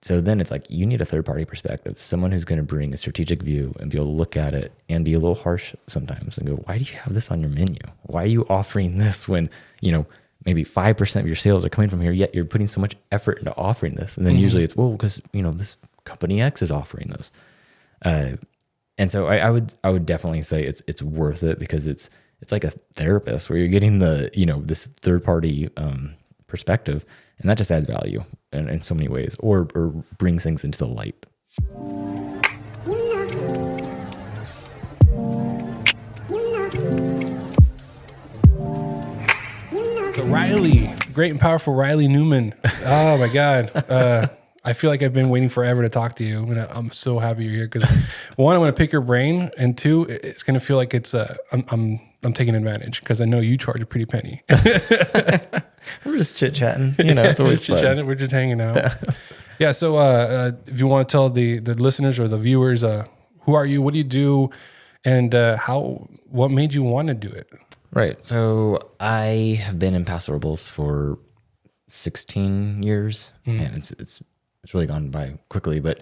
So then it's like, you need a third party perspective, someone who's going to bring a strategic view and be able to look at it and be a little harsh sometimes and go, why do you have this on your menu? Why are you offering this when, maybe 5% of your sales are coming from here, yet you're putting so much effort into offering this? And then usually it's, well, because, this company X is offering this. And so I would definitely say it's worth it, because it's like a therapist where you're getting the, this third party perspective, and that just adds value in so many ways, or brings things into the light. So Reilly, great and powerful Reilly Newman. Oh my God. I feel like I've been waiting forever to talk to you. I'm so happy you're here, because one, I'm going to pick your brain, and two, it's going to feel like it's I'm taking advantage, because I know you charge a pretty penny. We're just chit chatting, it's always just chit-chatting. We're just hanging out. Yeah. So if you want to tell the listeners or the viewers, who are you? What do you do? And what made you want to do it? Right. So I have been in Paso Robles for 16 years, and it's really gone by quickly, but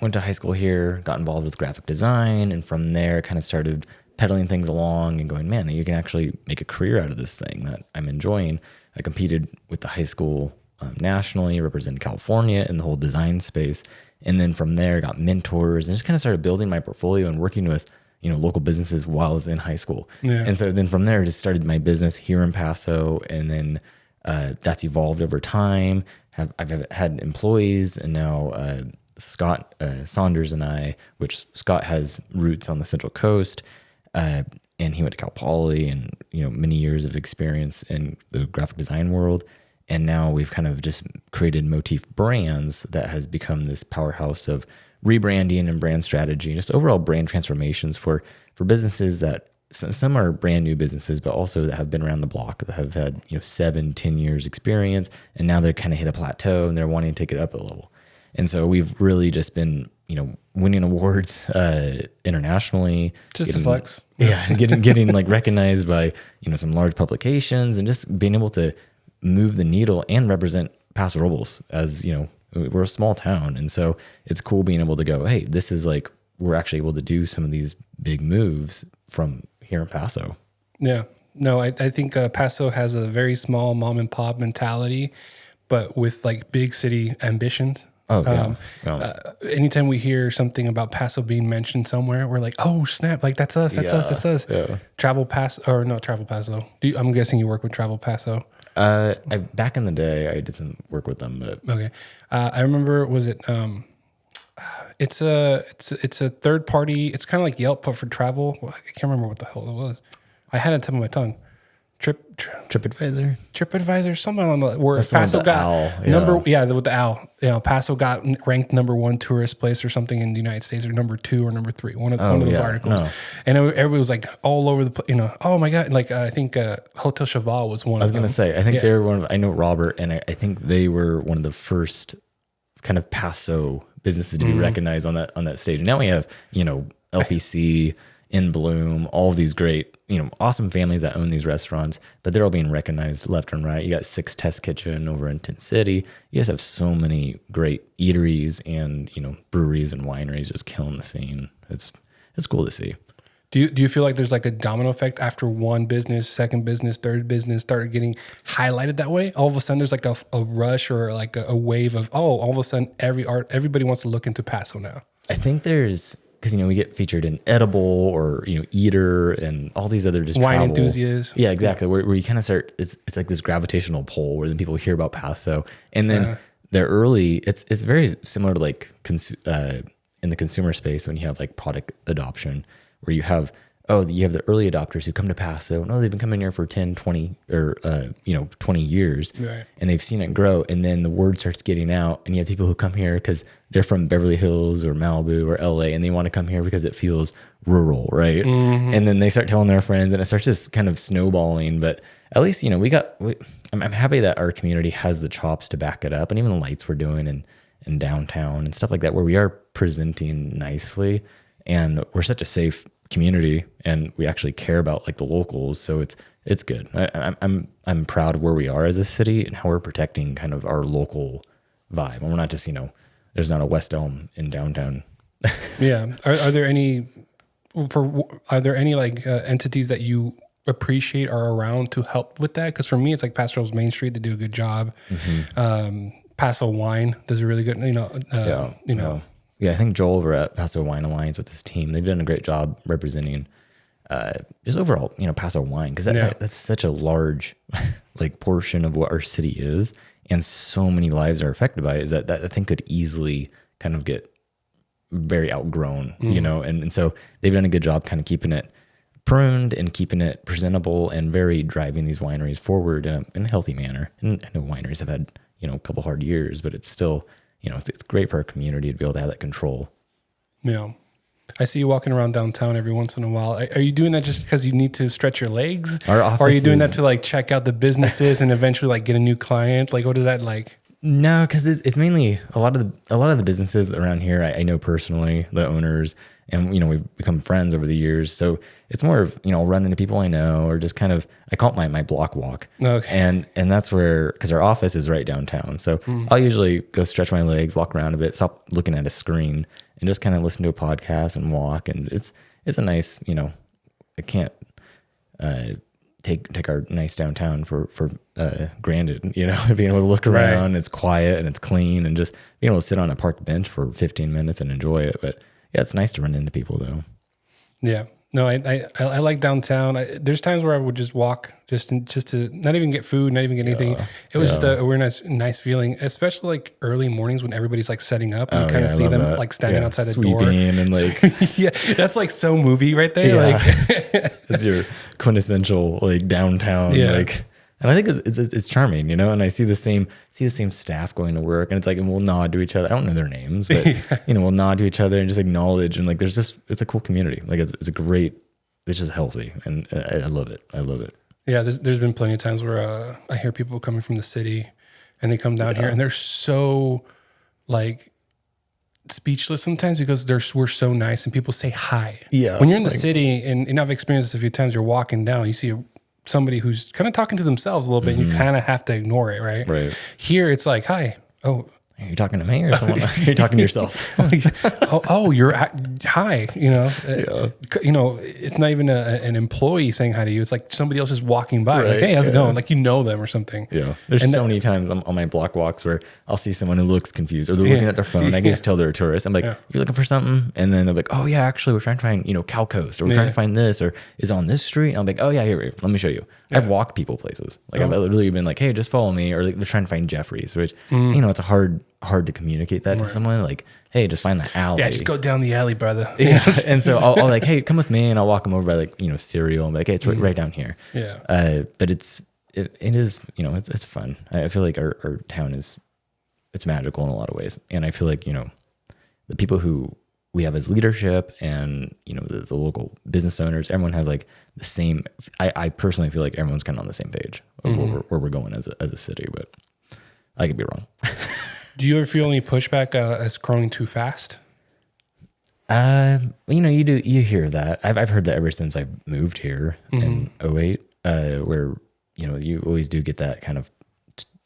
went to high school here, got involved with graphic design, and from there kind of started peddling things along and going, man, you can actually make a career out of this thing that I'm enjoying. I competed with the high school nationally, represented California in the whole design space. And then from there, got mentors and just kind of started building my portfolio and working with, local businesses while I was in high school. Yeah. And so then from there, I just started my business here in Paso. And then that's evolved over time. I've had employees, and now Scott Saunders and I, which Scott has roots on the Central Coast, and he went to Cal Poly, and many years of experience in the graphic design world. And now we've kind of just created Motif Brands that has become this powerhouse of rebranding and brand strategy, just overall brand transformations for businesses that some are brand new businesses, but also that have been around the block, that have had 7-10 years experience, and now they're kind of hit a plateau and they're wanting to take it up a level. And so we've really just been winning awards internationally, just to flex. Yeah, getting like recognized by some large publications, and just being able to move the needle and represent Paso Robles as we're a small town, and so it's cool being able to go, hey, this is like, we're actually able to do some of these big moves from here in Paso. Yeah, no, I think Paso has a very small mom and pop mentality, but with like big city ambitions. Oh, yeah. Anytime we hear something about Paso being mentioned somewhere, we're like, oh, snap. Like, that's us. Yeah. Yeah. Travel Paso. I'm guessing you work with Travel Paso. Back in the day, I did some work with them, but okay. I remember, was it, it's a third party. It's kind of like Yelp, but for travel. Well, I can't remember what the hell it was. I had it on the tip of my tongue. TripAdvisor, something on the where that's Paso got owl, with the owl. Paso got ranked number 1 tourist place or something in the United States, or number 2 or number 3. One of those articles, and everybody was like all over the oh my God! Like I think Hotel Cheval was one. I was gonna say, I think they were one of. I know Robert, and I think they were one of the first kind of Paso businesses to be recognized on that stage. And now we have LPC, In Bloom, all of these great, awesome families that own these restaurants, but they're all being recognized left and right. You got 6 Test Kitchen over in Tent City. You guys have so many great eateries and, breweries and wineries just killing the scene. It's cool to see. Do you feel like there's like a domino effect after one business, second business, third business started getting highlighted that way? All of a sudden there's like a rush or like a wave of, all of a sudden everybody wants to look into Paso now. I think there's, because we get featured in Edible or Eater and all these other just wine travel. enthusiasts. Yeah, exactly. Where you kind of start. It's like this gravitational pull where then people hear about Paso, and then they're early. It's very similar to like in the consumer space when you have like product adoption, where you have the early adopters who come to Paso. No, they've been coming here for 10, 20 or 20 years, right, and they've seen it grow. And then the word starts getting out, and you have people who come here because they're from Beverly Hills or Malibu or LA, and they want to come here because it feels rural, right? Mm-hmm. And then they start telling their friends, and it starts just kind of snowballing. But at least I'm happy that our community has the chops to back it up, and even the lights we're doing in downtown and stuff like that, where we are presenting nicely, and we're such a safe community, and we actually care about like the locals, so it's good. I'm proud of where we are as a city and how we're protecting kind of our local vibe. And we're not just, there's not a West Elm in downtown. Yeah. Are there any like entities that you appreciate are around to help with that? Because for me, it's like Paso Robles Main Street. They do a good job. Paso Wine does a really good, Yeah, I think Joel over at Paso Wine Alliance with his team, they've done a great job representing just overall, Paso wine, because that's such a large like portion of what our city is, and so many lives are affected by it. Is that I think could easily kind of get very outgrown, and so they've done a good job kind of keeping it pruned and keeping it presentable and very driving these wineries forward in a healthy manner. And I know wineries have had a couple hard years, but it's still it's great for our community to be able to have that control. Yeah. I see you walking around downtown every once in a while. Are you doing that just because you need to stretch your legs? Our office, or are you doing that to like check out the businesses and eventually like get a new client? Like, what is that like? No, because it's mainly a lot of the businesses around here I know personally, the owners, and we've become friends over the years. So it's more of run into people I know, or just kind of, I call it my block walk. Okay. And that's where, because our office is right downtown, so I'll usually go stretch my legs, walk around a bit, stop looking at a screen, and just kind of listen to a podcast and walk. And it's a nice, I can't take our nice downtown for granted, being able to look around, It's quiet and it's clean, and just being able to sit on a park bench for 15 minutes and enjoy it. But yeah, it's nice to run into people though. Yeah. No, I like downtown. There's times where I would just walk just to not even get food, not even get anything. It was just a really nice feeling, especially like early mornings when everybody's like setting up and you kind of see them like standing outside the door. And like, yeah, that's like so movie right there. Yeah. Like it's your quintessential like downtown, like, and I think it's charming, and I see the same staff going to work, and it's like, and we'll nod to each other. I don't know their names, but we'll nod to each other and just acknowledge, and like, it's a cool community. Like it's a great, it's just healthy, and I love it. I love it. Yeah, there's been plenty of times where I hear people coming from the city, and they come down here, and they're so like speechless sometimes because we're so nice, and people say hi. Yeah, when you're in the city, and I've experienced this a few times. You're walking down, you see somebody who's kind of talking to themselves a little bit, and you kind of have to ignore it, right? Right. Here, it's like, hi. Oh, are you talking to me or someone? Are you talking to yourself? You're hi. It's not even an employee saying hi to you. It's like somebody else is walking by. Like, hey, how's it going? Like them or something. Yeah. There's so many times on my block walks where I'll see someone who looks confused, or they're looking at their phone. I can just tell they're a tourist. I'm like, you're looking for something? And then they're like, oh yeah, actually we're trying to find, Cal Coast, or we're trying to find this, or is on this street. And I'm like, oh yeah, here, let me show you. I've walked people places. Like I've literally been like, hey, just follow me. Or like, they're trying to find Jeffries, which, it's a hard to communicate that to someone. Like, hey, just find the alley. Yeah, just go down the alley, brother. Yeah. And so I'll like, hey, come with me, and I'll walk them over by like, cereal, and be like, hey, it's right down here. Yeah. But it is, it's fun. I feel like our town it's magical in a lot of ways. And I feel like, the people who we have as leadership, and, the local business owners, everyone has like the same, I personally feel like everyone's kind of on the same page of where we're going as a city, but I could be wrong. Do you ever feel any pushback as growing too fast? You do. You hear that. I've heard that ever since I moved here in 2008, where you always do get that kind of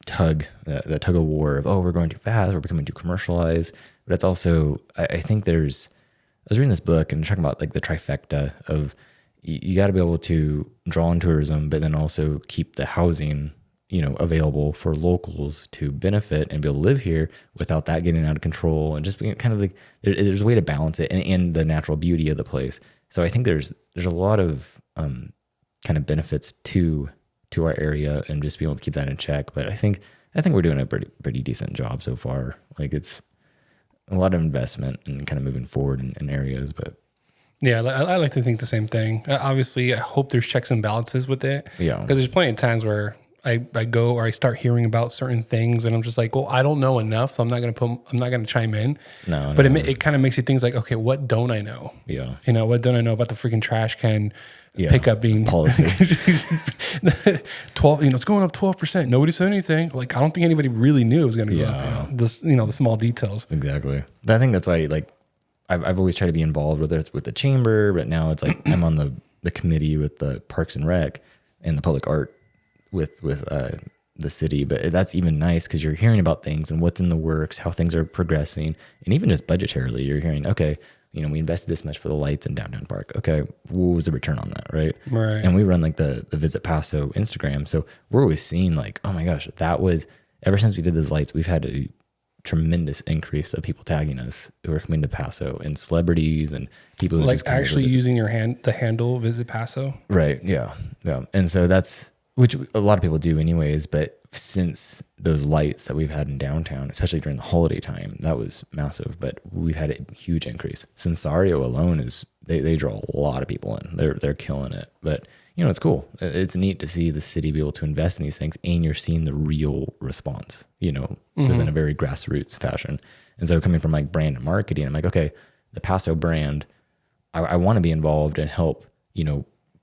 tug of war of, oh, we're going too fast, we're becoming too commercialized. But it's also, I think I was reading this book and talking about like the trifecta of you got to be able to draw on tourism, but then also keep the housing available for locals to benefit and be able to live here without that getting out of control, and just being kind of like there's a way to balance it, and the natural beauty of the place. So I think there's a lot of kind of benefits to our area, and just being able to keep that in check. But I think we're doing a pretty decent job so far. Like it's a lot of investment and kind of moving forward in areas, but. Yeah, I like to think the same thing. Obviously, I hope there's checks and balances with it. Yeah, because there's plenty of times where I go, or I start hearing about certain things, and I'm just like, well, I don't know enough, so I'm not gonna chime in. But it kind of makes you think like, okay, what don't I know? Yeah, what don't I know about the freaking trash can pickup being policy? 12, it's going up 12%. Nobody said anything. Like, I don't think anybody really knew it was going to go up. The small details. Exactly. But I think that's why, like, I've always tried to be involved, whether it's with the chamber, but now it's like I'm on the committee with the Parks and Rec and the public art with the city, but that's even nice because you're hearing about things and what's in the works, how things are progressing, and even just budgetarily, you're hearing, okay, we invested this much for the lights in downtown park. Okay, what was the return on that, right? Right. And we run like the Visit Paso Instagram, so we're always seeing like, oh my gosh, that was ever since we did those lights, we've had a tremendous increase of people tagging us who are coming to Paso, and celebrities and people who Like just come to actually visit. using the handle Visit Paso. Right. Yeah. And so that's, which a lot of people do anyways, but since those lights that we've had in downtown, especially during the holiday time, that was massive, but we've had a huge increase. Sensario alone is, they draw a lot of people in. They're killing it. But it's cool. It's neat to see the city be able to invest in these things, and you're seeing the real response, just in a very grassroots fashion. And so coming from like brand and marketing, I'm like, okay, the Paso brand, I want to be involved and help,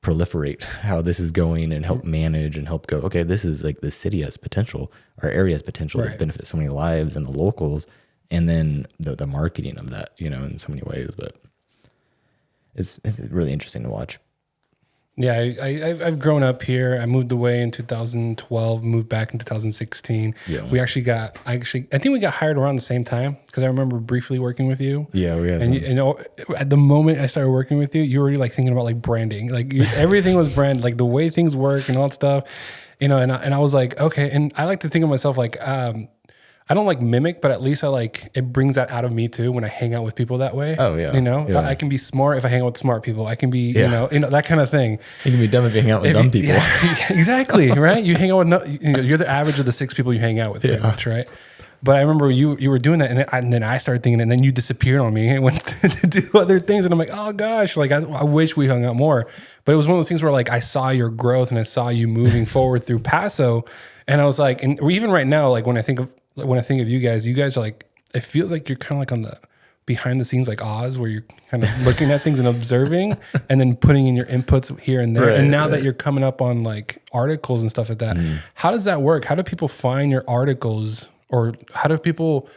proliferate how this is going and help manage and help go, okay, this is like the city has potential, our area has potential to benefit so many lives and the locals, and then the marketing of that, in so many ways. But it's really interesting to watch. Yeah, I've grown up here. I moved away in 2012, moved back in 2016. Yeah. I think we got hired around the same time, because I remember briefly working with you. Yeah, we had And at the moment I started working with you, you were already like thinking about like branding, like everything was brand, like the way things work and all that stuff, and I was like, okay. And I like to think of myself like, I don't like mimic, but at least it brings that out of me too when I hang out with people that way. Oh yeah. Yeah. I can be smart if I hang out with smart people. I can be, that kind of thing. You can be dumb if you hang out with dumb people. Yeah, exactly. Right. You hang out with, you're the average of the 6 people you hang out with, pretty much, right? But I remember you were doing that, and then I started thinking, and then you disappeared on me and went to do other things, and I'm like, oh gosh, like I wish we hung out more. But it was one of those things where like I saw your growth and I saw you moving forward through Paso, and I was like, and even right now, like when I think of you guys are like, it feels like you're kind of like on the behind the scenes, like Oz, where you're kind of looking at things and observing, and then putting in your inputs here and there. Right, and now that you're coming up on like articles and stuff like that, how does that work? How do people find your articles? Or how do people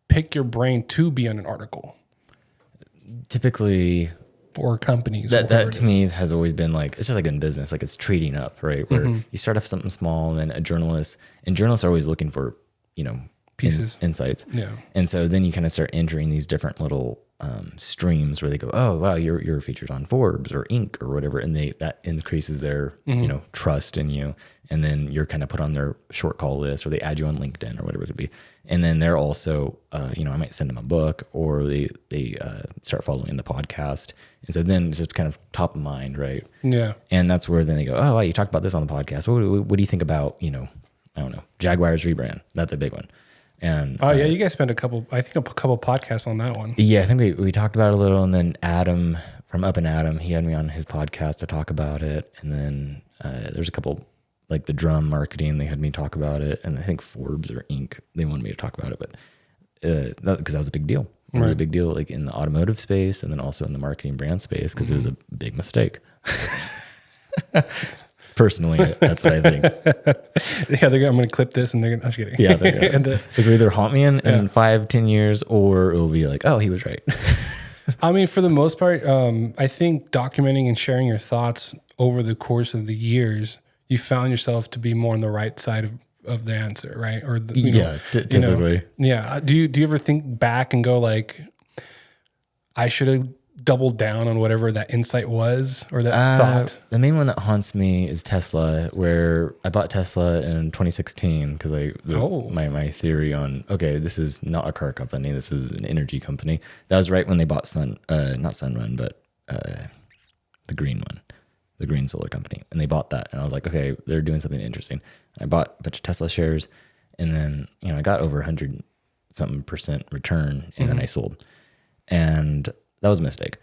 pick your brain to be on an article? Typically, or companies. That to me has always been like, it's just like in business, like it's trading up, right? Where you start off something small, and then a journalist, and journalists are always looking for, pieces, insights. Yeah. And so then you kind of start entering these different little streams where they go, oh wow, you're featured on Forbes or Inc. or whatever, and that increases their trust in you, and then you're kind of put on their short call list, or they add you on LinkedIn or whatever it could be, and then they're also I might send them a book, or they start following the podcast, and so then it's just kind of top of mind, right? Yeah. And that's where then they go, oh wow, you talked about this on the podcast. What do you think about I don't know, Jaguars rebrand? That's a big one. And yeah, you guys spent a couple podcasts on that one. Yeah, I think we talked about it a little, and then Adam from Up and Adam, he had me on his podcast to talk about it, and then there's a couple, like the drum marketing, they had me talk about it, and I think Forbes or Inc., they wanted me to talk about it, but because that was a big deal, really a big deal, like in the automotive space, and then also in the marketing brand space, because it was a big mistake. Personally, that's what I think. Yeah, I'm going to clip this, and they're going to, I'm just kidding. Yeah, because either haunt me in 5-10 years, or it will be like, oh, he was right. I mean, for the most part, I think documenting and sharing your thoughts over the course of the years, you found yourself to be more on the right side of the answer, right? Or typically. Yeah. Do you ever think back and go like, I should have doubled down on whatever that insight was, or that thought? The main one that haunts me is Tesla, where I bought Tesla in 2016 because my theory on, okay, this is not a car company, this is an energy company. That was right when they bought not Sunrun, but the green one, the green solar company, and they bought that, and I was like, okay, they're doing something interesting. I bought a bunch of Tesla shares, and then I got over 100-something% return, and then I sold, and that was a mistake.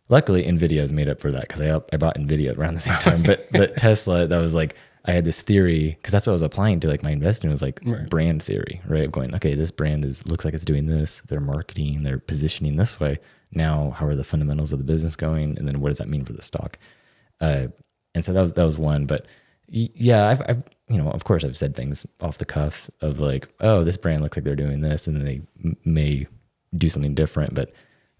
Luckily, NVIDIA has made up for that, because I bought NVIDIA around the same time. But Tesla, that was like, I had this theory, because that's what I was applying to like my investing, was like brand theory, right? Of going, okay, this brand looks like it's doing this. They're marketing, they're positioning this way. Now, how are the fundamentals of the business going? And then what does that mean for the stock? And so that was one. But yeah, I've of course, I've said things off the cuff of like, oh, this brand looks like they're doing this, and then they may do something different. But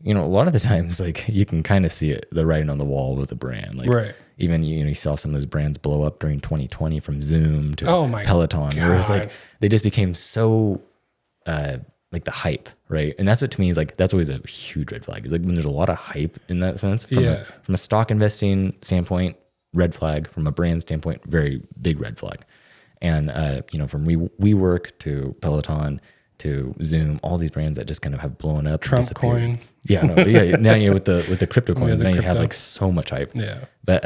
a lot of the times, like you can kind of see it, the writing on the wall with a brand. Like Right. even, you saw some of those brands blow up during 2020 from Zoom to Oh my Peloton, where it's like, God. they just became so, like the hype, right? And that's what to me is like, that's always a huge red flag. Is like when there's a lot of hype in that sense from a stock investing standpoint, red flag. From a brand standpoint, very big red flag. And, from WeWork to Peloton to Zoom, all these brands that just kind of have blown up. Trump and disappeared. coin. Yeah, no, yeah. Now with the crypto coins, the now you crypto. have like so much hype. Yeah. But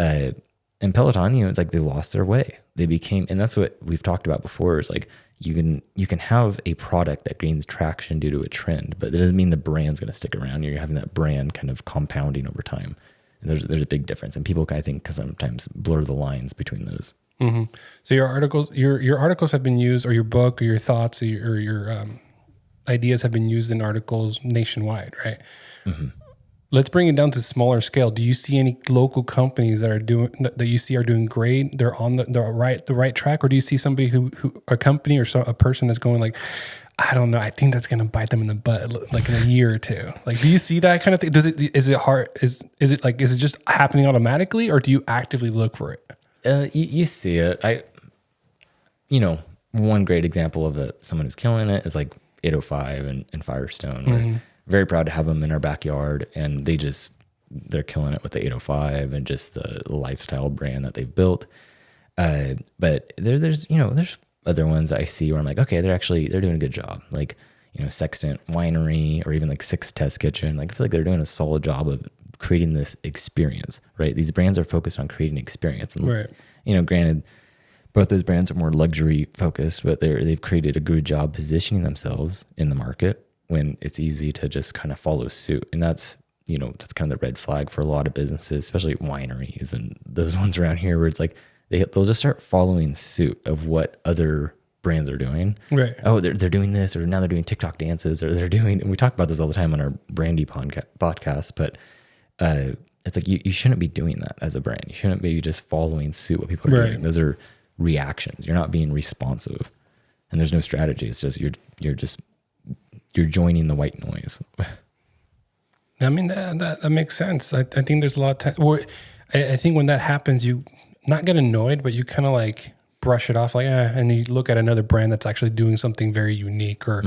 in Peloton, it's like they lost their way. They became, and that's what we've talked about before. Is like you can have a product that gains traction due to a trend, but that doesn't mean the brand's going to stick around. You're having that brand kind of compounding over time, and there's a big difference. And people, I think, sometimes blur the lines between those. Mm-hmm. So your articles have been used, or your book, or your thoughts, or your ideas have been used in articles nationwide, right? Mm-hmm. Let's bring it down to smaller scale. Do you see any local companies that are doing great? They're on the right track, or do you see somebody who a company or a person that's going like, I don't know, I think that's going to bite them in the butt like in a year or two? Like, do you see that kind of thing? Is it hard? Is it just happening automatically, or do you actively look for it? You see it. One great example of someone who's killing it is like 805 and Firestone. We're very proud to have them in our backyard, and they're killing it with the 805 and just the lifestyle brand that they've built. But there's other ones I see where I'm like, okay, they're doing a good job. Like, Sextant Winery, or even like Six Test Kitchen. Like, I feel like they're doing a solid job of creating this experience, right? These brands are focused on creating experience. And, right. Granted, both those brands are more luxury focused, but they've created a good job positioning themselves in the market when it's easy to just kind of follow suit. And that's kind of the red flag for a lot of businesses, especially wineries and those ones around here where it's like, they'll just start following suit of what other brands are doing. Right. Oh, they're doing this, or now they're doing TikTok dances, or they're doing, and we talk about this all the time on our Brandy podcast, but it's like you shouldn't be doing that as a brand. You shouldn't be just following suit what people are doing. Those are reactions. You're not being responsive, and there's no strategy. It's just you're joining the white noise. I mean, that makes sense. I think there's a lot of time. I think when that happens, you not get annoyed, but you kind of like brush it off, like, and you look at another brand that's actually doing something very unique, or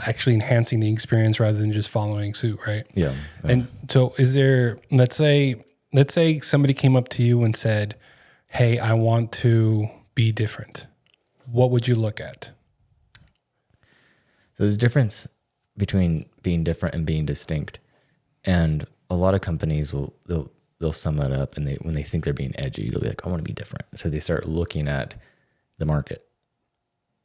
actually enhancing the experience rather than just following suit, right? Yeah. And so, is there? Let's say somebody came up to you and said, "Hey, I want to be different." What would you look at? So there's a difference between being different and being distinct. And a lot of companies they'll sum it up, and when they think they're being edgy, they'll be like, I want to be different. So they start looking at the market.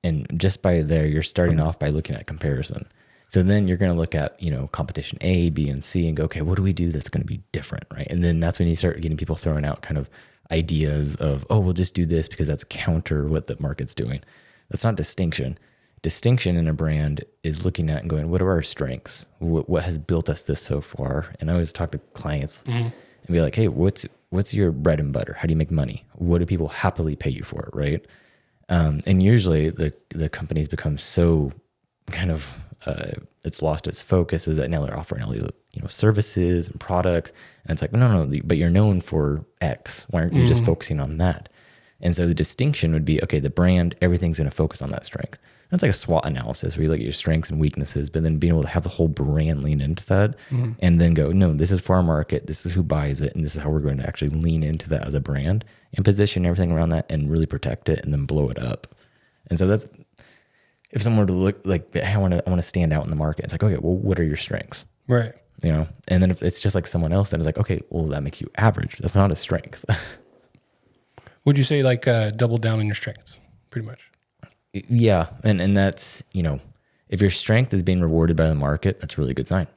And just by there, you're starting off by looking at comparison. So then you're going to look at, competition A, B, and C and go, okay, what do we do that's going to be different, right? And then that's when you start getting people throwing out kind of ideas of, oh, we'll just do this because that's counter what the market's doing. That's not distinction. Distinction in a brand is looking at and going, what are our strengths? What has built us this so far? And I always talk to clients and be like, hey, what's your bread and butter? How do you make money? What do people happily pay you for, right? And usually the companies become so kind of it's lost its focus, is that now they're offering all these services and products, and it's like no, but you're known for X. Why aren't you just focusing on that? And so the distinction would be, okay, the brand, everything's going to focus on that strength. That's like a SWOT analysis where you look at your strengths and weaknesses, but then being able to have the whole brand lean into that and then go, no, this is for our market. This is who buys it. And this is how we're going to actually lean into that as a brand and position everything around that and really protect it and then blow it up. And so that's, if someone were to look like, hey, I want to stand out in the market. It's like, okay, well, what are your strengths? Right. And then if it's just like someone else, then it's like, okay, well, that makes you average. That's not a strength. Would you say like double down on your strengths, pretty much? Yeah. And that's, if your strength is being rewarded by the market, that's a really good sign.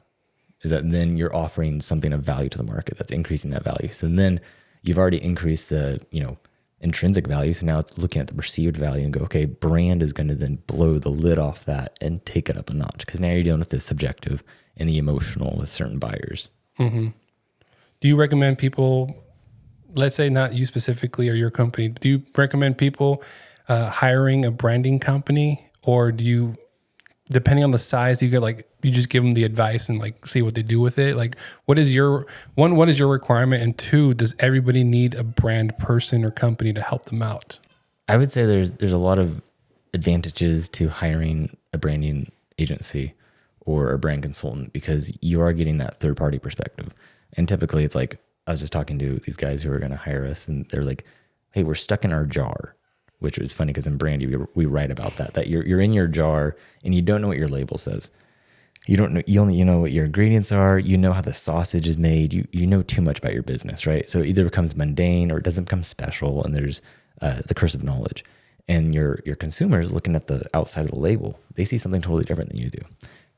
Is that then you're offering something of value to the market that's increasing that value. So then you've already increased the, intrinsic value. So now it's looking at the perceived value and go, okay, brand is going to then blow the lid off that and take it up a notch. Because now you're dealing with the subjective and the emotional with certain buyers. Mm-hmm. Do you recommend people, let's say not you specifically or your company, do you recommend people hiring a branding company, or do you depending on the size, you get like, you just give them the advice and like see what they do with it? Like, what is your requirement? And two, does everybody need a brand person or company to help them out? I would say there's a lot of advantages to hiring a branding agency or a brand consultant, because you are getting that third party perspective. And typically it's like, I was just talking to these guys who are going to hire us, and they're like, hey, we're stuck in our jar, which is funny because in Brandy, we write about that you're in your jar and you don't know what your label says. You don't know, you know what your ingredients are, you know how the sausage is made, you know too much about your business, right? So it either becomes mundane or it doesn't become special, and there's the curse of knowledge. And your consumers looking at the outside of the label, they see something totally different than you do.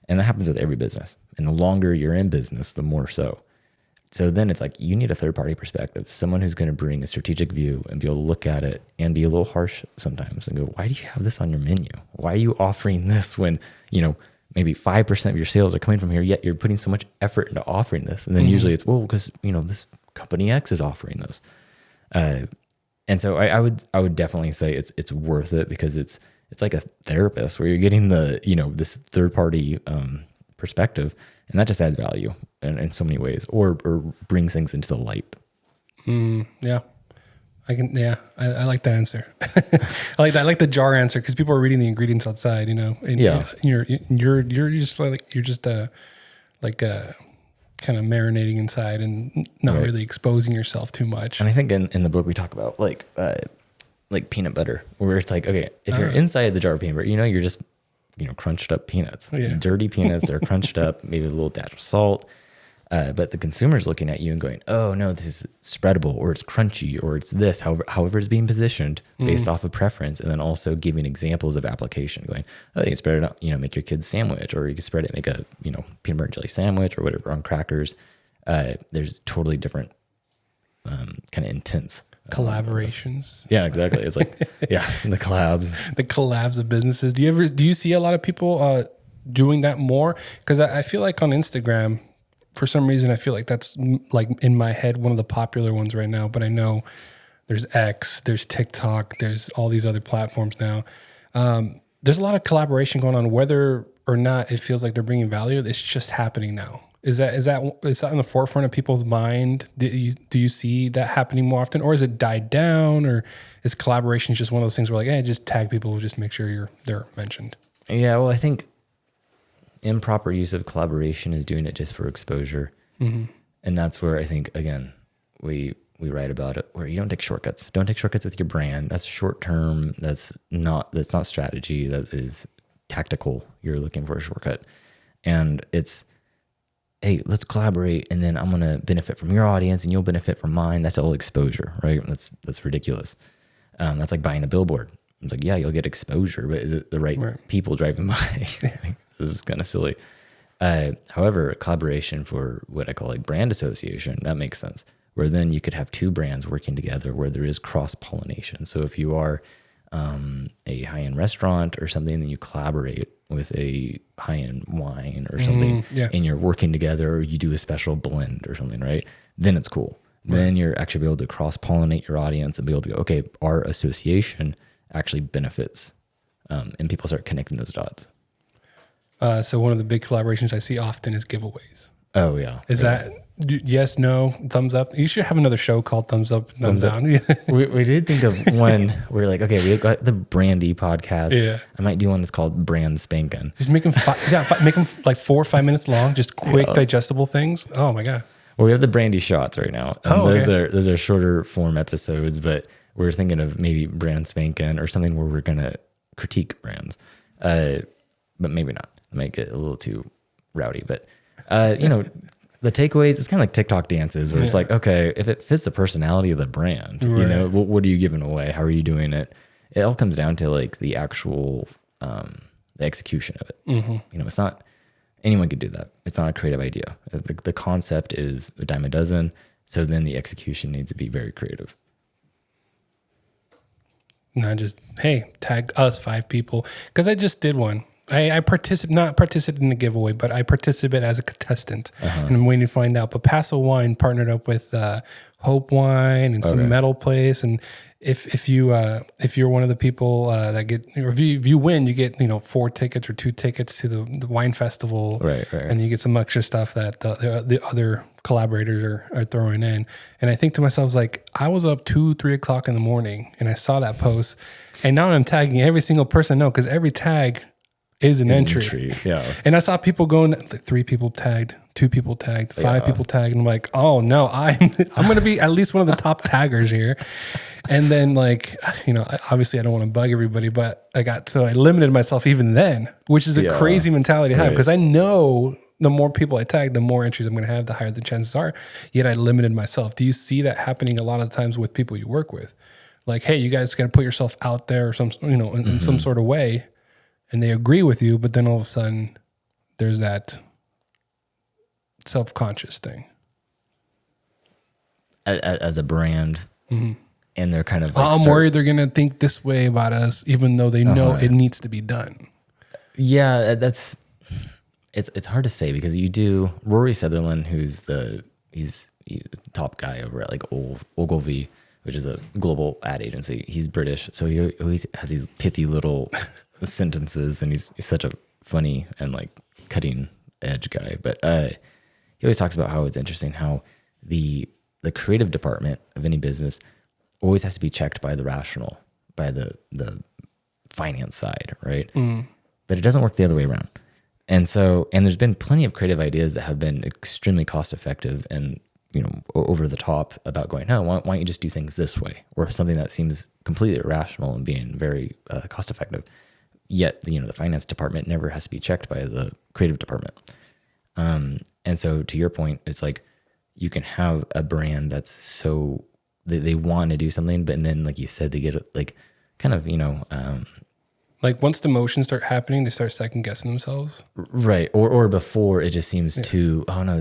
And that happens with every business. And the longer you're in business, the more so. So then it's like, you need a third party perspective, someone who's going to bring a strategic view and be able to look at it and be a little harsh sometimes and go, why do you have this on your menu? Why are you offering this when, maybe 5% of your sales are coming from here, yet you're putting so much effort into offering this? And then usually it's, well, because, this company X is offering this. And so I would definitely say it's worth it, because it's like a therapist where you're getting the, this third party perspective, and that just adds value in so many ways, or brings things into the light. Yeah. I like that answer. I like the jar answer, because people are reading the ingredients outside, and you're just kind of marinating inside and not really exposing yourself too much. And I think in the book we talk about like peanut butter, where it's like, okay, if you're inside the jar of peanut butter, you're just crunched up peanuts. Dirty peanuts are crunched up, maybe with a little dash of salt. But the consumer's looking at you and going, oh no, this is spreadable, or it's crunchy, or it's this, however it's being positioned based off of preference. And then also giving examples of application, going, oh, you can spread it up, make your kids sandwich, or you can spread it, make a, peanut butter and jelly sandwich or whatever on crackers. There's totally different kind of intents. Collaborations. Yeah, exactly. It's like, the collabs. The collabs of businesses. Do you see a lot of people doing that more? Because I feel like on Instagram, for some reason, I feel like that's like in my head one of the popular ones right now. But I know there's X, there's TikTok, there's all these other platforms now. There's a lot of collaboration going on, whether or not it feels like they're bringing value. It's just happening now. Is that in the forefront of people's mind? Do you see that happening more often, or is it died down, or is collaboration just one of those things where like, hey, just tag people, just make sure they're mentioned? Yeah, well, I think improper use of collaboration is doing it just for exposure. And that's where I think, again, we write about it, where you don't take shortcuts. Don't take shortcuts with your brand. That's short term. That's not strategy. That is tactical. You're looking for a shortcut. And it's, hey, let's collaborate, and then I'm going to benefit from your audience and you'll benefit from mine. That's all exposure, right? That's ridiculous. That's like buying a billboard. It's like, yeah, you'll get exposure, but is it the right people driving by? This is kind of silly. However, collaboration for what I call like brand association, that makes sense, where then you could have two brands working together where there is cross-pollination. So if you are a high-end restaurant or something, then you collaborate with a high-end wine or something, and you're working together, or you do a special blend or something, right? Then it's cool. Then you're actually be able to cross-pollinate your audience and be able to go, okay, our association actually benefits, and people start connecting those dots. So one of the big collaborations I see often is giveaways. Oh yeah. Is that yes, no, thumbs up? You should have another show called Thumbs Up, Thumbs Down. we did think of one where we're like, okay, we've got the Brandy podcast. Yeah. I might do one that's called Brand Spankin'. Just make them make them like 4 or 5 minutes long, just quick digestible things. Oh my God. Well, we have the Brandy shots right now. Those are shorter form episodes, but we're thinking of maybe Brand Spankin' or something where we're gonna critique brands. But maybe not. Might get a little too rowdy, but the takeaways, it's kind of like TikTok dances where it's like, okay, if it fits the personality of the brand, what are you giving away? How are you doing it? It all comes down to like the actual the execution of it. It's not, anyone could do that. It's not a creative idea. The concept is a dime a dozen. So then the execution needs to be very creative. Not just, hey, tag us 5 people. Because I just did one. I participated in the giveaway, but I participated as a contestant, and I'm waiting to find out. But Paso Wine partnered up with Hope Wine and some metal place, and if you're one of the people that get, or if you win, you get 4 tickets or 2 tickets to the wine festival, right. And you get some extra stuff that the other collaborators are throwing in. And I think to myself, like, I was up 2-3 o'clock in the morning and I saw that post, and now I'm tagging every single person I know, because every tag is an entry. Yeah. And I saw people going, like, 3 people tagged, 2 people tagged, 5 people tagged. And I'm like, oh no, I'm going to be at least one of the top taggers here. And then, like, obviously I don't want to bug everybody, but I limited myself even then, which is a crazy mentality to have, because I know the more people I tag, the more entries I'm going to have, the higher the chances are. Yet I limited myself. Do you see that happening a lot of times with people you work with? Like, hey, you guys got to put yourself out there, or some, in some sort of way. And they agree with you, but then all of a sudden there's that self-conscious thing. As a brand, and they're kind of like, I'm worried they're going to think this way about us, even though they know it needs to be done. Yeah, it's hard to say, because you do Rory Sutherland, who's he's the top guy over at like Ogilvy, which is a global ad agency. He's British, so he always has these pithy little sentences, and he's such a funny and like cutting edge guy. But he always talks about how it's interesting how the creative department of any business always has to be checked by the finance side, right? But it doesn't work the other way around. And there's been plenty of creative ideas that have been extremely cost effective and over the top about going, no, why don't you just do things this way, or something that seems completely irrational and being very cost effective. Yet, the finance department never has to be checked by the creative department. And so to your point, it's like you can have a brand that's so they want to do something, but then, like you said, they get like kind of, like once the motions start happening, they start second guessing themselves. Right. Or before, it just seems too, oh no,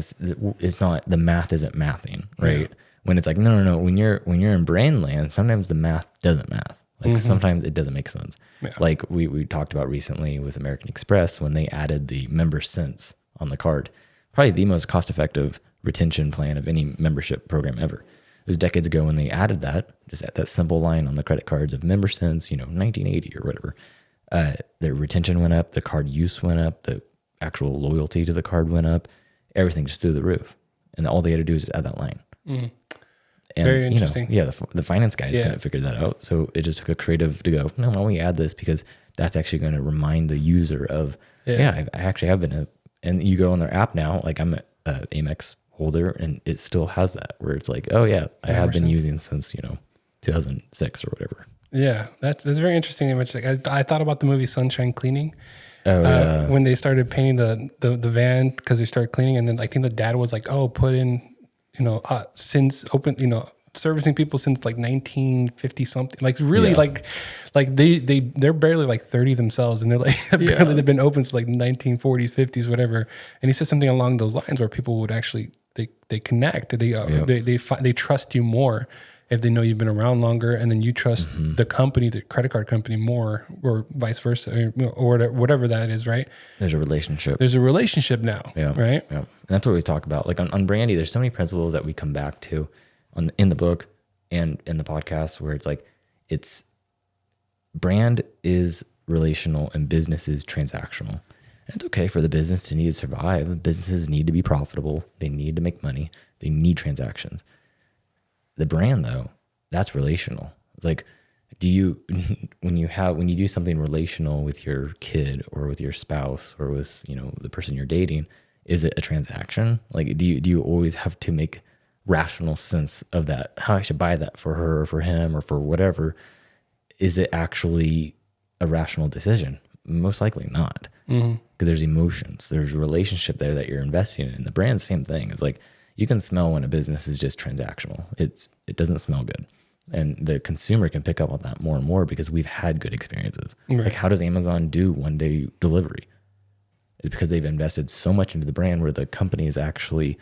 it's not, the math isn't mathing, right? Yeah. When it's like, no. When you're in brain land, sometimes the math doesn't math. Like sometimes it doesn't make sense. Yeah. Like we talked about recently with American Express, when they added the member cents on the card, probably the most cost-effective retention plan of any membership program ever. It was decades ago when they added that, just at that simple line on the credit cards of member cents, 1980 or whatever. Their retention went up, the card use went up, the actual loyalty to the card went up, everything just through the roof. And all they had to do is add that line. And, very interesting. The finance guys kind of figured that out. So it just took a creative to go, no, why don't we add this? Because that's actually going to remind the user of, I actually have been and you go on their app now, like I'm a Amex holder, and it still has that, where it's like, oh yeah, I have been using since, 2006 or whatever. Yeah, that's very interesting image. Like I thought about the movie Sunshine Cleaning. When they started painting the van because they started cleaning, and then I think the dad was like, oh, put in, since open, servicing people since like 1950 something, like really like they're barely like 30 themselves, and they're like apparently they've been open since like 1940s 50s whatever. And he said something along those lines where people would actually they connect, they trust you more if they know you've been around longer, and then you trust the company, the credit card company, more, or vice versa, or whatever that is, right? There's a relationship. There's a relationship now, right? Yeah. And that's what we talk about. Like on Brandy, there's so many principles that we come back to in the book and in the podcast, where it's like, brand is relational and business is transactional. And it's okay for the business to need to survive. Businesses need to be profitable. They need to make money. They need transactions. The brand, though, that's relational. It's like, when you do something relational with your kid or with your spouse or with, the person you're dating, is it a transaction? Like, do you always have to make rational sense of that? How I should buy that for her or for him or for whatever? Is it actually a rational decision? Most likely not, because there's emotions, there's a relationship there that you're investing in. The brand's the same thing. It's like, you can smell when a business is just transactional. It doesn't smell good. And the consumer can pick up on that more and more because we've had good experiences. Right. Like, how does Amazon do one day delivery? It's because they've invested so much into the brand, where the company is actually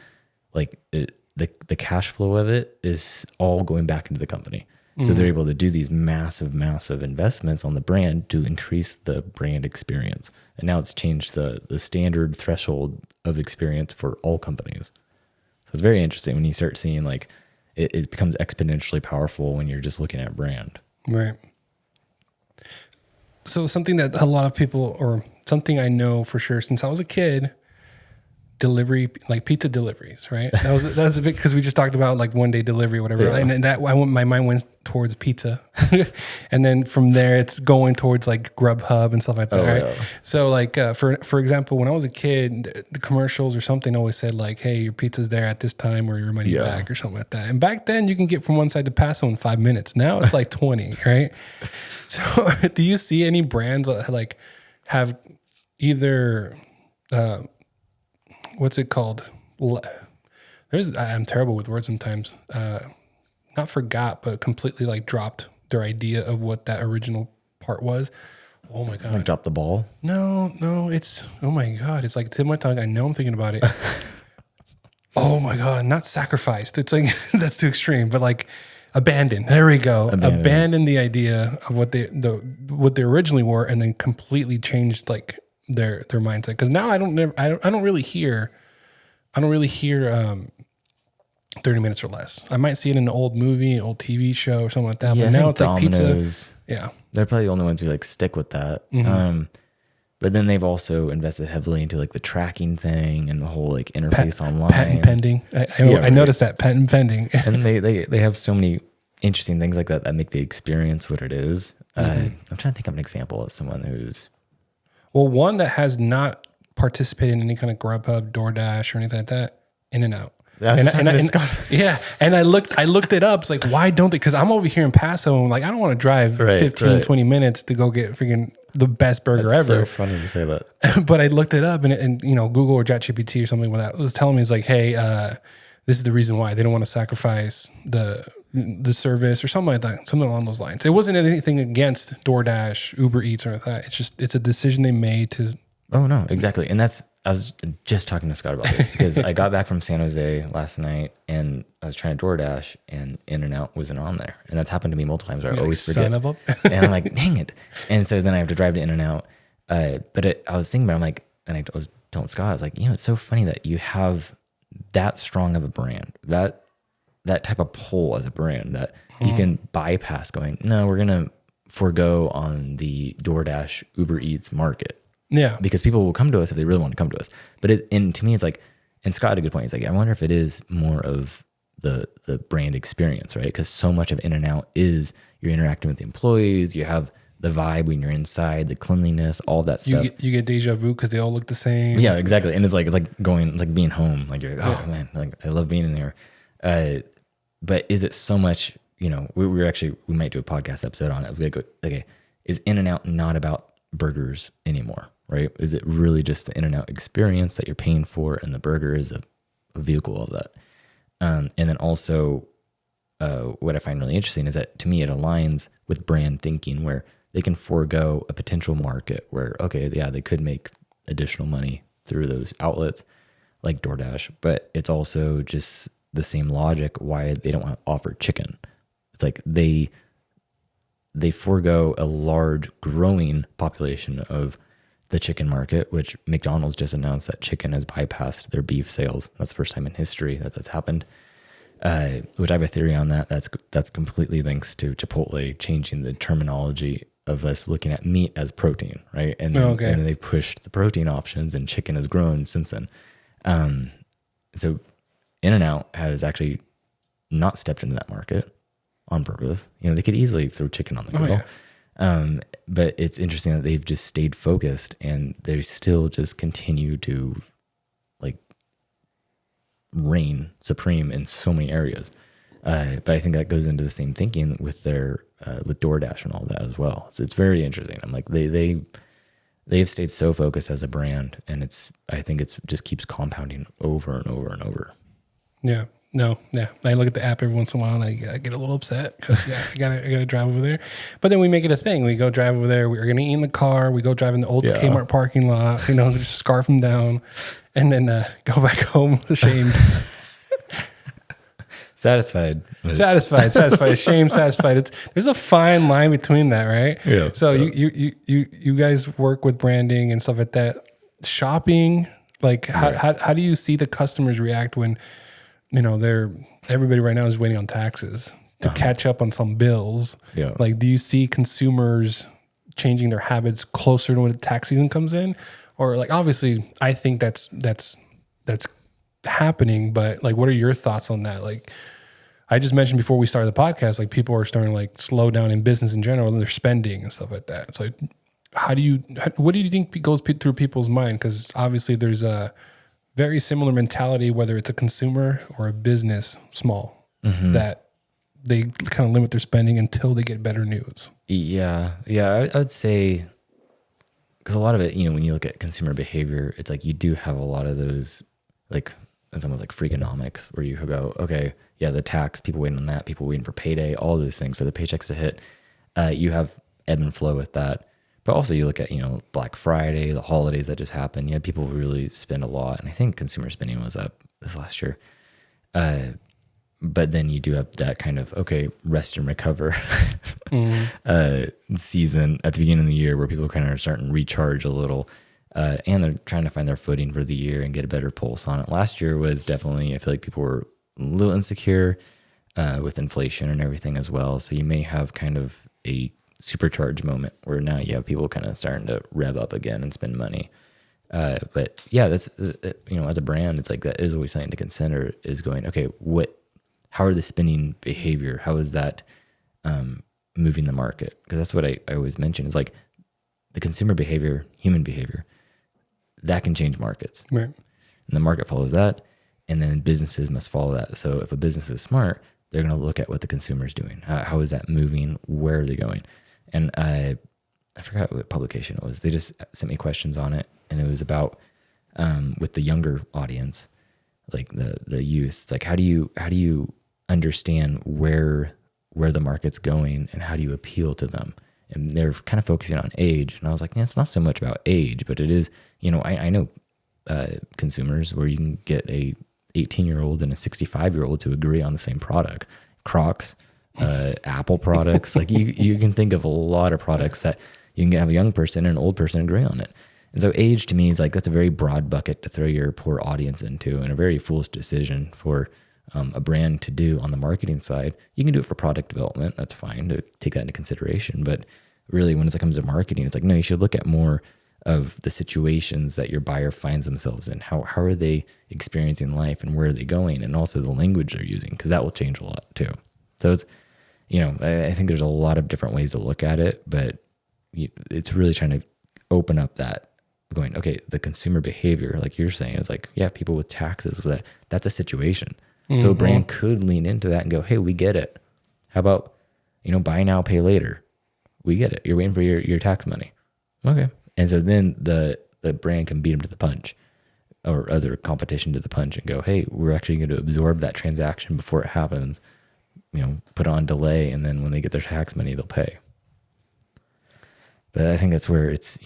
like the cash flow of it is all going back into the company. So they're able to do these massive investments on the brand to increase the brand experience. And now it's changed the standard threshold of experience for all companies. So it's very interesting when you start seeing like it becomes exponentially powerful when you're just looking at brand. Right. So something that a lot of people, or something I know for sure since I was a kid, delivery, like pizza deliveries, right? That was a big, because we just talked about like one day delivery, or whatever. Yeah. And my mind went towards pizza. And then from there it's going towards like Grubhub and stuff like that. Right. Yeah. So like, for example, when I was a kid, the commercials or something always said like, hey, your pizza's there at this time or your money back or something like that. And back then you can get from one side to Paso in 5 minutes. Now it's like 20, right? So do you see any brands that like have either, what's it called? I'm terrible with words sometimes. Not forgot, but completely like dropped their idea of what that original part was. Oh my God. Like drop the ball? No, it's, oh my God. It's like tip of my tongue. I know I'm thinking about it. Oh my God. Not sacrificed. It's like, that's too extreme, but like abandoned. There we go. Abandon the idea of what they originally were, and then completely changed like their mindset. Cause now I don't really hear 30 minutes or less. I might see it in an old movie, an old TV show or something like that. Yeah, but now it's Domino's, like pizza. Yeah. They're probably the only ones who like stick with that. But then they've also invested heavily into like the tracking thing and the whole like interface online. Patent pending. I noticed that, patent pending. And they have so many interesting things like that make the experience what it is. I'm trying to think of an example of someone who's... Well, one that has not participated in any kind of Grubhub, DoorDash, or anything like that, In-N-Out. And I looked it up. It's like, why don't they? Because I'm over here in Paso and like, I don't want to drive 20 minutes to go get freaking the best burger ever. So funny to say that. But I looked it up, and you know, Google or ChatGPT or something like that was telling me, it's like, hey, this is the reason why they don't want to sacrifice the service or something like that, something along those lines. It wasn't anything against DoorDash, Uber Eats, or anything like that. It's a decision they made to. Oh no, exactly. And I was just talking to Scott about this because I got back from San Jose last night and I was trying to DoorDash and In-N-Out wasn't on there. And that's happened to me multiple times where I always forget. Son of a... And I'm like, dang it. And so then I have to drive to In-N-Out. But I was thinking about it, I'm like, and I was telling Scott, I was like, you know, it's so funny that you have that strong of a brand, that type of pull as a brand that you can bypass going, no, we're going to forego on the DoorDash, Uber Eats market. Yeah. Because people will come to us if they really want to come to us. But to me, it's like, and Scott had a good point. He's like, I wonder if it is more of the brand experience, right? Because so much of In-N-Out is you're interacting with the employees, you have the vibe when you're inside, the cleanliness, all that stuff. You get deja vu because they all look the same. Yeah, exactly. And it's like being home. Like you're, oh man, like I love being in there. But is it so much, you know, we might do a podcast episode on it. We go, okay, is In-N-Out not about burgers anymore? Right? Is it really just the In-N-Out experience that you're paying for, and the burger is a vehicle of that? And then also, what I find really interesting is that to me it aligns with brand thinking, where they can forego a potential market where, okay, yeah, they could make additional money through those outlets like DoorDash, but it's also just the same logic why they don't offer chicken. It's like they forego a large growing population of the chicken market, which McDonald's just announced that chicken has bypassed their beef sales. That's the first time in history that's happened. Which I have a theory on that. That's completely thanks to Chipotle changing the terminology of us looking at meat as protein, right? And then they pushed the protein options, and chicken has grown since then. So In-N-Out has actually not stepped into that market on purpose. You know, they could easily throw chicken on the grill. But it's interesting that they've just stayed focused, and they still just continue to like reign supreme in so many areas. But I think that goes into the same thinking with their with DoorDash and all that as well. So it's very interesting. I'm like they've stayed so focused as a brand, and I think it's just keeps compounding over and over and over. Yeah. No, yeah. I look at the app every once in a while and I get a little upset because I gotta drive over there. But then we make it a thing. We go drive over there. We're gonna eat in the car. We go drive in the old Kmart parking lot. You know, just scarf them down, and then go back home ashamed. Satisfied. Ashamed, satisfied. There's a fine line between that, right? Yeah. So you guys work with branding and stuff like that. Shopping, like how do you see the customers react when, you know, they're everybody right now is waiting on taxes to catch up on some bills. Yeah. Like, do you see consumers changing their habits closer to when the tax season comes in? Or like, obviously I think that's happening, but like, what are your thoughts on that? Like, I just mentioned before we started the podcast, like people are starting to like slow down in business in general and they're spending and stuff like that. So what do you think goes through people's mind? Because obviously there's a very similar mentality, whether it's a consumer or a business, small, that they kind of limit their spending until they get better news. Yeah. I would say, because a lot of it, when you look at consumer behavior, it's like you do have a lot of those, like, it's almost like Freakonomics, where you go, okay, yeah, the tax, people waiting on that, people waiting for payday, all those things for the paychecks to hit. You have ebb and flow with that. But also you look at, Black Friday, the holidays that just happened. You had people who really spend a lot. And I think consumer spending was up this last year. But then you do have that kind of, okay, rest and recover season at the beginning of the year where people kind of are starting to recharge a little. And they're trying to find their footing for the year and get a better pulse on it. Last year was definitely, I feel like people were a little insecure with inflation and everything as well. So you may have kind of a supercharged moment where now you have people kind of starting to rev up again and spend money. But yeah, that's, as a brand, it's like that is always something to consider is going, okay, how are the spending behavior? How is that moving the market? Because that's what I always mention is like the consumer behavior, human behavior, that can change markets. Right. And the market follows that. And then businesses must follow that. So if a business is smart, they're going to look at what the consumer is doing. How is that moving? Where are they going? And I forgot what publication it was. They just sent me questions on it. And it was about with the younger audience, like the youth. It's like, how do you understand where the market's going and how do you appeal to them? And they're kind of focusing on age. And I was like, it's not so much about age, but it is, I know consumers where you can get a 18-year-old and a 65-year-old to agree on the same product. Crocs, Apple products. Like you can think of a lot of products that you can have a young person and an old person agree on it. And so age to me is like, that's a very broad bucket to throw your poor audience into and a very foolish decision for a brand to do on the marketing side. You can do it for product development. That's fine to take that into consideration. But really when it comes to marketing, it's like, no, you should look at more of the situations that your buyer finds themselves in. How are they experiencing life and where are they going? And also the language they're using, because that will change a lot too. So it's, I think there's a lot of different ways to look at it, but it's really trying to open up that going, okay, the consumer behavior, like you're saying, it's like, yeah, people with taxes, that's a situation. So a brand could lean into that and go, hey, we get it. How about, buy now, pay later? We get it. You're waiting for your tax money. Okay. And so then the brand can beat them to the punch or other competition to the punch and go, hey, we're actually going to absorb that transaction before it happens, put on delay. And then when they get their tax money, they'll pay. But I think that's where it's,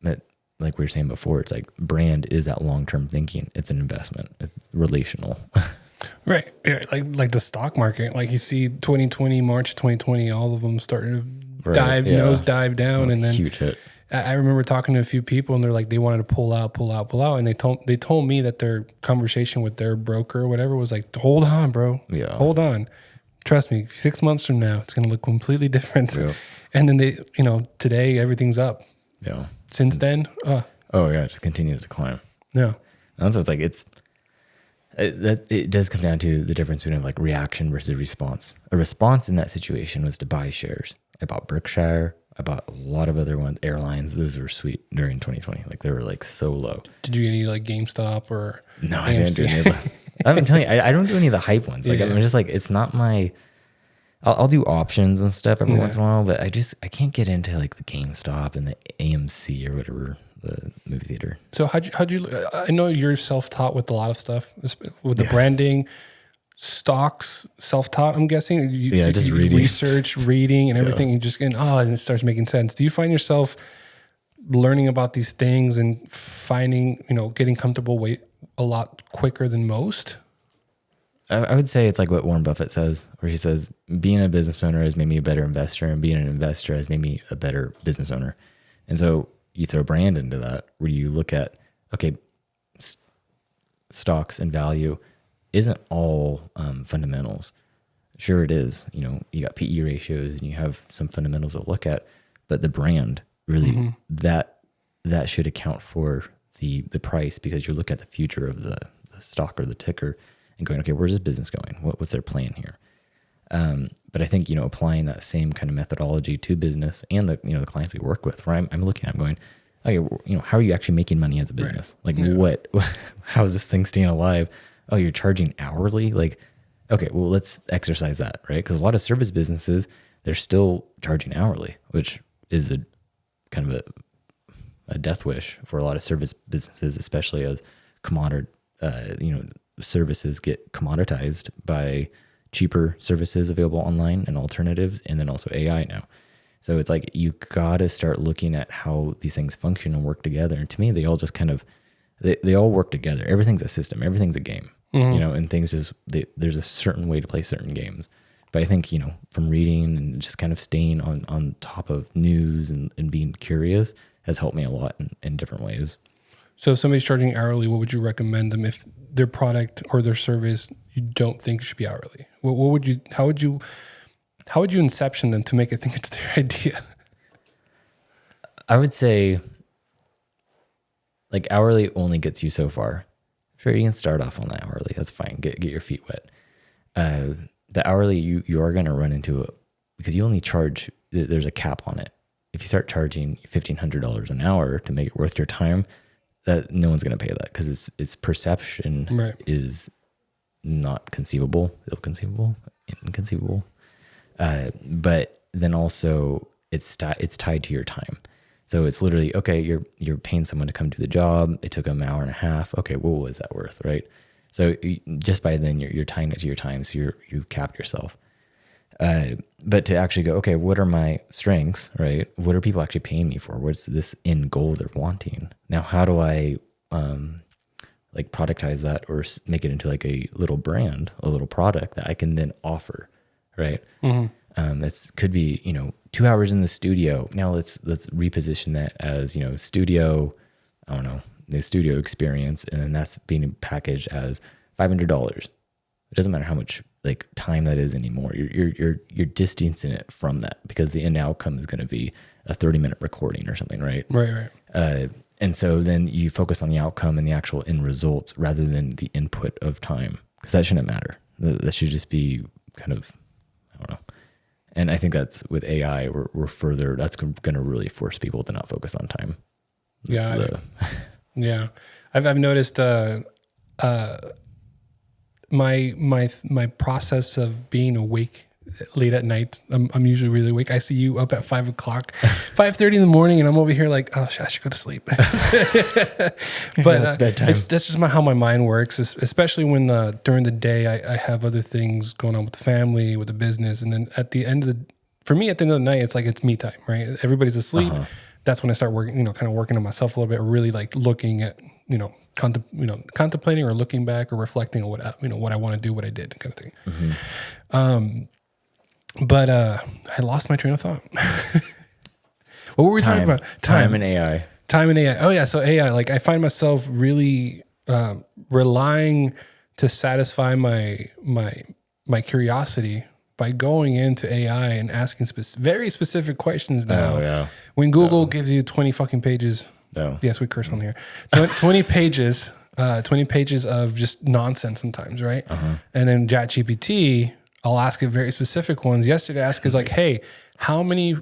that, like we were saying before, it's like brand is that long-term thinking. It's an investment. It's relational. Right. Yeah, like the stock market, like you see 2020, March 2020, all of them starting to nosedive down. And then huge hit. I remember talking to a few people and they're like, they wanted to pull out. And they told me that their conversation with their broker or whatever was like, hold on, bro. Yeah. Hold on. Trust me, 6 months from now, it's going to look completely different. Yeah. And then they, today everything's up. Yeah. Since then. Oh yeah. It just continues to climb. Yeah. And so it's like, it does come down to the difference between like reaction versus response. A response in that situation was to buy shares. I bought Berkshire. I bought a lot of other ones, airlines. Those were sweet during 2020. Like they were like so low. Did you get any like GameStop or? No, I didn't do any of that. I'm telling you, I don't do any of the hype ones. Like I'm just like, it's not my, I'll do options and stuff every once in a while, but I can't get into like the GameStop and the AMC or whatever, the movie theater. So how'd you, I know you're self-taught with a lot of stuff with the branding, stocks, self-taught, I'm guessing. Just reading. Research, reading and everything. You just get, and it starts making sense. Do you find yourself learning about these things and finding, getting comfortable a lot quicker than most? I would say it's like what Warren Buffett says, where he says, being a business owner has made me a better investor and being an investor has made me a better business owner. And so you throw brand into that where you look at, okay, stocks and value. isn't all fundamentals. Sure, it is. You got PE ratios and you have some fundamentals to look at, but the brand really that should account for the price, because you're looking at the future of the stock or the ticker and going, okay, where's this business going? What's their plan here? But I think, applying that same kind of methodology to business and the clients we work with, where I'm looking at, I'm going, okay, how are you actually making money as a business? Right. Like how is this thing staying alive? Oh, you're charging hourly? Like, okay, well, let's exercise that, right? Because a lot of service businesses, they're still charging hourly, which is a kind of a death wish for a lot of service businesses, especially as services get commoditized by cheaper services available online and alternatives, and then also AI now. So it's like you got to start looking at how these things function and work together. And to me, they all just kind of they all work together. Everything's a system. Everything's a game. And things just there's a certain way to play certain games. But I think from reading and just kind of staying on top of news and being curious has helped me a lot in different ways. So if somebody's charging hourly, what would you recommend them if their product or their service you don't think should be hourly? How would you inception them to make it think it's their idea? I would say like hourly only gets you so far. Sure, you can start off on that hourly. That's fine. Get your feet wet. The hourly you are going to run into it because you only charge. There's a cap on it. If you start charging $1,500 an hour to make it worth your time, that no one's going to pay that, because its perception is not conceivable, ill-conceivable, inconceivable. But then also it's tied to your time. So it's literally, okay, you're paying someone to come do the job. It took them an hour and a half. Okay, what was that worth, right? So just by then you're tying it to your time. So you've capped yourself. But to actually go, okay, what are my strengths, right? What are people actually paying me for? What's this end goal they're wanting? Now, how do I like productize that or make it into like a little brand, a little product that I can then offer, right? It could be, 2 hours in the studio. Now let's reposition that as, studio, I don't know, the studio experience. And then that's being packaged as $500. It doesn't matter how much like time that is anymore. You're distancing it from that, because the end outcome is going to be a 30-minute recording or something, right? Right. And so then you focus on the outcome and the actual end results rather than the input of time, because that shouldn't matter. That should just be kind of, I don't know. And I think that's with AI, we're further. That's going to really force people to not focus on time. Yeah. I've noticed my process of being awake late at night. I'm usually really awake. I see you up at 5 o'clock, 5:30 in the morning, and I'm over here like, oh, I should go to sleep. But that's bedtime. That's just how my mind works, especially when during the day I have other things going on with the family, with the business, and then at the end of the night, it's like it's me time, right? Everybody's asleep. That's when I start working, kind of working on myself a little bit, really like looking at, contemplating or looking back or reflecting on what I want to do, what I did, kind of thing. But I lost my train of thought. What were we talking about? Time and AI. Time and AI. Oh yeah, so AI. Like I find myself really relying to satisfy my curiosity by going into AI and asking very specific questions now. Oh yeah. When Google gives you 20 fucking pages. Oh. Yes, we curse on here. 20 pages. 20 pages of just nonsense sometimes, right? And then ChatGPT, I'll ask it very specific ones. Yesterday, I asked is like, hey, how many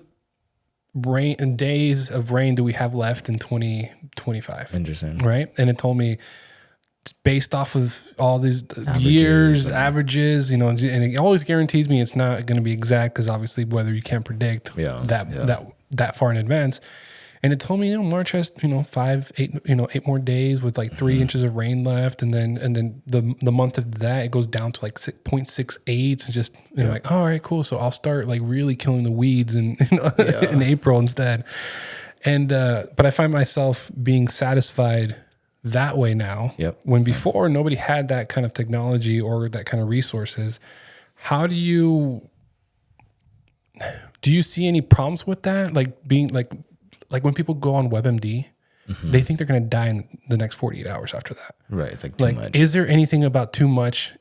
days of rain do we have left in 2025? Interesting. Right? And it told me it's based off of all these years, averages, and it always guarantees me it's not going to be exact, because obviously weather you can't predict that far in advance. And it told me, March has, 8 more days with like 3 inches of rain left. And then the month of that, it goes down to like 0.68. It's just, like, all right, cool. So I'll start like really killing the weeds in April instead. And, but I find myself being satisfied that way now. When before nobody had that kind of technology or that kind of resources. How do you see any problems with that? Like being like when people go on WebMD, they think they're going to die in the next 48 hours after that. Right. It's like too much. Is there anything about too much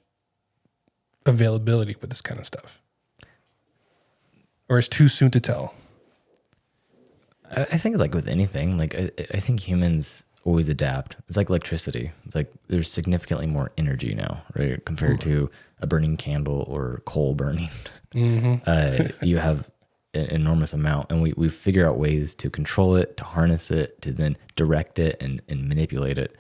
availability with this kind of stuff? Or it's too soon to tell? I think like with anything, like I think humans always adapt. It's like electricity. It's like there's significantly more energy now, right? Compared to a burning candle or coal burning. You have an enormous amount, and we figure out ways to control it, to harness it, to then direct it and manipulate it.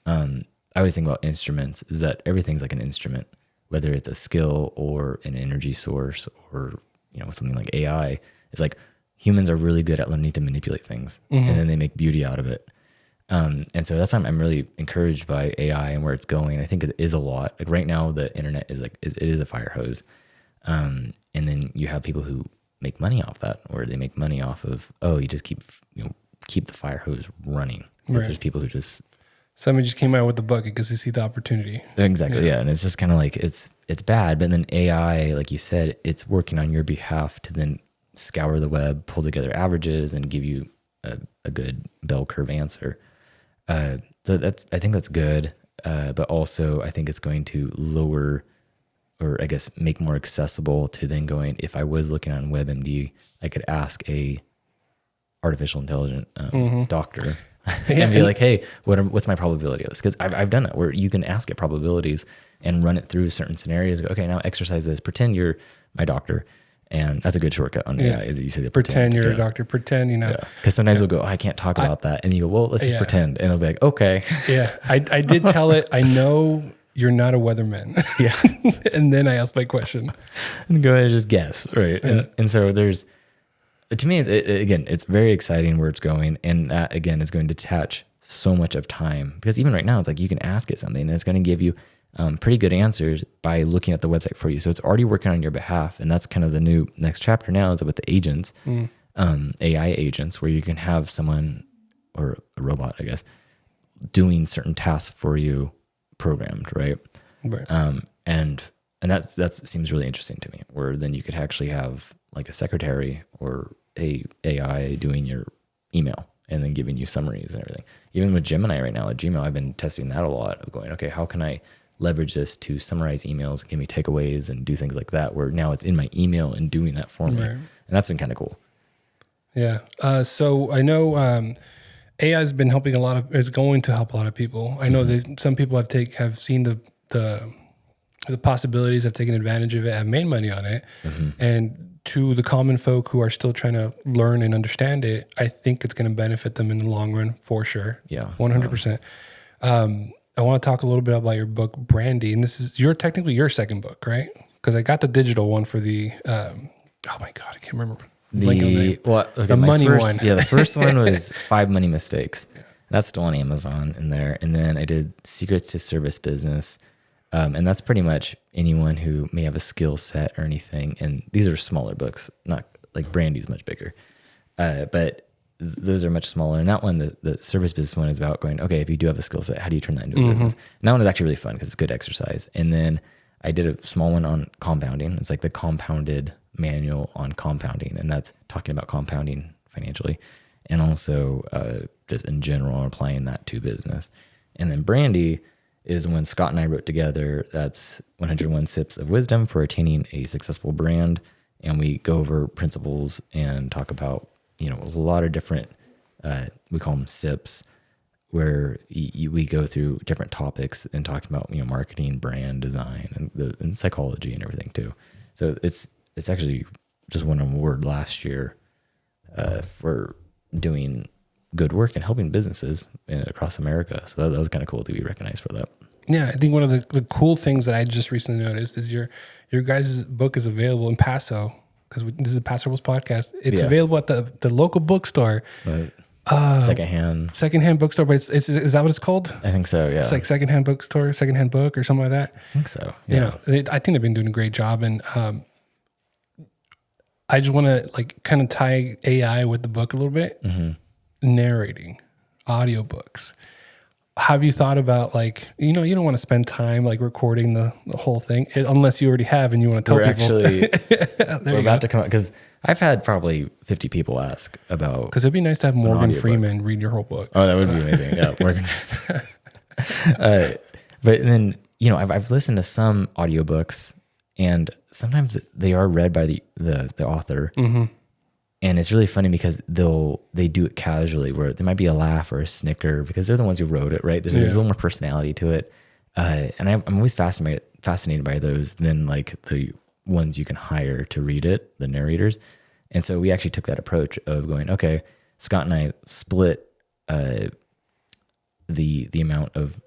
I always think about instruments is that everything's like an instrument, whether it's a skill or an energy source or, something like AI. It's like humans are really good at learning to manipulate things, and then they make beauty out of it. And so that's why I'm really encouraged by AI and where it's going. I think it is a lot. Like right now, the internet is it is a fire hose. And then you have people who make money off that, or they make money off of, you just keep the fire hose running. Right. There's people who just... Somebody just came out with the bucket because they see the opportunity. Exactly, yeah. And it's just kind of like, it's bad. But then AI, like you said, it's working on your behalf to then scour the web, pull together averages, and give you a good bell curve answer. So I think that's good. But also I think it's going to lower, or I guess make more accessible to then going, if I was looking on WebMD, I could ask a artificial intelligent doctor and be like, hey, what's my probability of this? Because I've done it where you can ask it probabilities and run it through certain scenarios. Go, okay, now exercise this. Pretend you're my doctor. And that's a good shortcut on AI, is that you say the pretend you're a doctor. Pretend, Because sometimes they'll go, I can't talk about that. And you go, well, let's just pretend. And they'll be like, okay. Yeah, I did tell it, I know you're not a weatherman. Yeah. And then I asked my question. And go ahead and just guess, right? Yeah. And so there's, to me, again, it's very exciting where it's going. And that, again, is going to detach so much of time. Because even right now, it's like you can ask it something and it's going to give you pretty good answers by looking at the website for you. So it's already working on your behalf. And that's kind of the new next chapter now is with the agents, AI agents, where you can have someone or a robot, I guess, doing certain tasks for you programmed, right? And that seems really interesting to me, where then you could actually have like a secretary or a AI doing your email and then giving you summaries and everything. Even with Gemini right now, at Gmail, I've been testing that a lot of going, okay, how can I leverage this to summarize emails, give me takeaways and do things like that, where now it's in my email and doing that for me. And that's been kind of cool. Yeah. So I know AI has been helping is going to help a lot of people. I know that some people have seen the possibilities, have taken advantage of it, have made money on it. And to the common folk who are still trying to learn and understand it, I think it's going to benefit them in the long run for sure. Yeah. 100%. I want to talk a little bit about your book, Brandy. And this is technically your second book, right? Because I got the digital one for the, oh my God, I can't remember. The money one. Yeah, the first one was 5 Money Mistakes. Yeah. That's still on Amazon in there. And then I did Secrets to Service Business. And that's pretty much anyone who may have a skill set or anything. And these are smaller books, not like Brandy's much bigger. But those are much smaller. And that one, the service business one, is about going, okay, if you do have a skill set, how do you turn that into a business? And that one is actually really fun because it's good exercise. And then I did a small one on compounding. It's like the compounded manual on compounding. And that's talking about compounding financially and also just in general applying that to business. And then Brandy is when Scott and I wrote together. That's 101 Sips of Wisdom for Attaining a Successful Brand. And we go over principles and talk about, a lot of different, we call them sips, where we go through different topics and talking about, marketing, brand design, and psychology and everything too. So it's actually just won an award last year for doing good work and helping businesses across America. So that was kind of cool to be recognized for that. Yeah, I think one of the cool things that I just recently noticed is your guys' book is available in Paso, because this is a Paso Robles podcast. It's available at the local bookstore. Secondhand bookstore, but is that what it's called? I think so, yeah. It's like secondhand bookstore, secondhand book or something like that. I think so, yeah. I think they've been doing a great job. And I just want to kind of tie AI with the book a little bit. Narrating, audiobooks. Have you thought about you don't want to spend time recording the whole thing unless you already have and you want to tell people. We're about to come out because I've had probably 50 people ask about. Because it'd be nice to have Morgan Freeman read your whole book. Oh, that would be amazing. Yeah, Morgan. But then I've listened to some audiobooks and sometimes they are read by the author. And it's really funny because they do it casually, where there might be a laugh or a snicker because they're the ones who wrote it, right? There's a little more personality to it. And I'm always fascinated by those than like the ones you can hire to read it, the narrators. And so we actually took that approach of going, okay, Scott and I split the amount of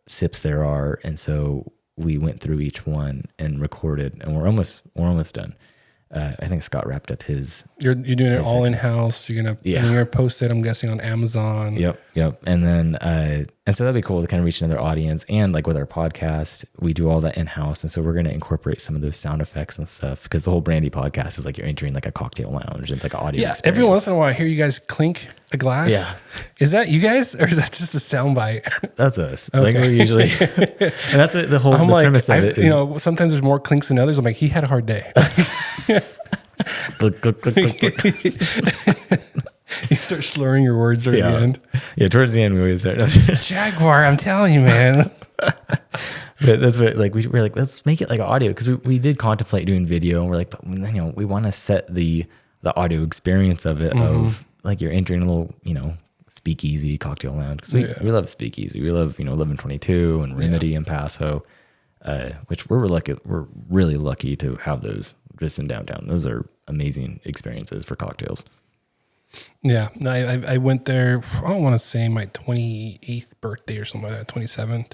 sips there are, and so we went through each one and recorded, and we're almost done. I think Scott wrapped up his. You're doing it all in house. You're gonna post it, I'm guessing, on Amazon. Yep. And then and so that'd be cool to kind of reach another audience. And like with our podcast, we do all that in house, and so we're gonna incorporate some of those sound effects and stuff, because the whole Brandy podcast is like you're entering like a cocktail lounge. It's like an audio. Yeah. Experience. Every once in a while, I hear you guys clink a glass. Yeah. Is that you guys, or is that just a soundbite? That's us. Okay. Like we're usually, and that's what the whole premise of it is. You know, sometimes there's more clinks than others. I'm like, he had a hard day. Click, click, click, click, click. You start slurring your words towards the end. Yeah, towards the end we always start. Jaguar, I'm telling you, man. But that's what like we're like, let's make it like audio, because we did contemplate doing video, and we're like, but we want to set the audio experience of it of like you're entering a little speakeasy cocktail lounge, because we love speakeasy. We love 1122 and Remedy and Paso, which we're really lucky to have those just in downtown. Those are amazing experiences for cocktails. Yeah, I went there. I don't want to say my 28th birthday or something like that, 27th.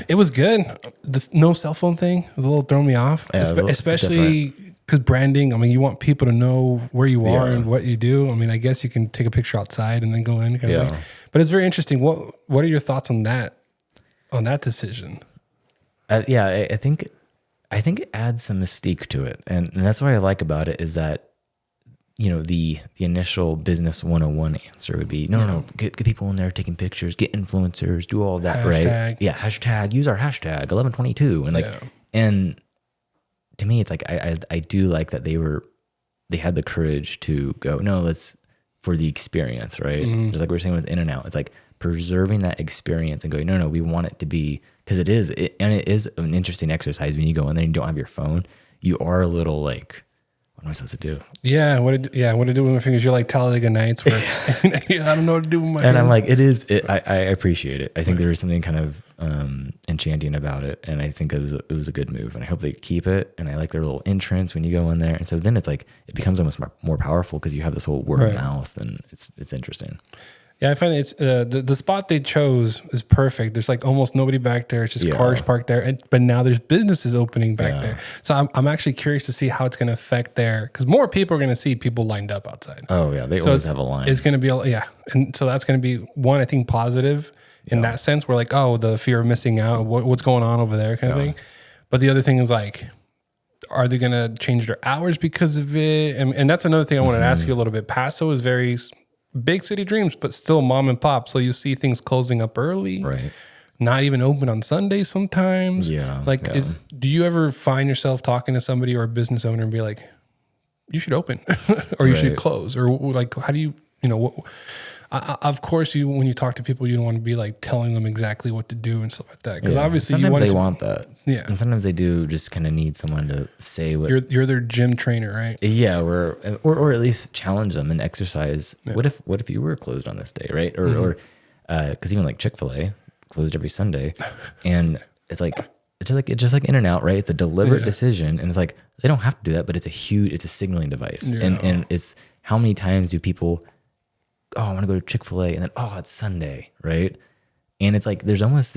It was good. The no cell phone thing was a little throwing me off, especially because branding. I mean, you want people to know where you are and what you do. I mean, I guess you can take a picture outside and then go in, kind of thing. But it's very interesting. What are your thoughts on that decision? I think it adds some mystique to it. And that's what I like about it, is that, the initial business 101 answer would be, no, get people in there taking pictures, get influencers, do all that, right? Yeah, hashtag, use our hashtag 1122. And and to me, it's like, I do like that they had the courage to go, no, let's, for the experience, right? Just like we were saying with In-N-Out, it's like preserving that experience and going, no, we want it to be, because it is an interesting exercise when you go in there and you don't have your phone. You are a little like, what am I supposed to do? Yeah, what to do with my fingers? You're like Talladega Nights, where I don't know what to do with my. And hands. I'm like, I appreciate it. I think there is something kind of enchanting about it, and I think it was a good move, and I hope they keep it. And I like their little entrance when you go in there, and so then it's like it becomes almost more powerful, because you have this whole word of mouth, and it's interesting. Yeah, I find it's the spot they chose is perfect. There's like almost nobody back there. It's just cars parked there. But now there's businesses opening back there. So I'm actually curious to see how it's going to affect there, because more people are going to see people lined up outside. Oh, yeah. They always have a line. It's going to be, and so that's going to be one, I think, positive in that sense. We're like, oh, the fear of missing out, what's going on over there kind of thing. But the other thing is like, are they going to change their hours because of it? And that's another thing I wanted to ask you a little bit. Paso is very big city dreams, but still mom and pop. So you see things closing up early, right? Not even open on Sundays sometimes. Do you ever find yourself talking to somebody or a business owner and be like, you should open or you should close? Or like, how do you, of course, when you talk to people, you don't want to be like telling them exactly what to do and stuff like that. Because obviously sometimes they want that. Yeah. And sometimes they do just kind of need someone to say what. You're their gym trainer, right? Yeah. Or at least challenge them and exercise. Yeah. What if you were closed on this day, right? Or because even like Chick-fil-A closed every Sunday, and it's just like In-N-Out, right? It's a deliberate decision, and it's like they don't have to do that, but it's a signaling device. Yeah. And it's how many times do people, oh, I want to go to Chick-fil-A, and then, oh, it's Sunday, right? And it's like, there's almost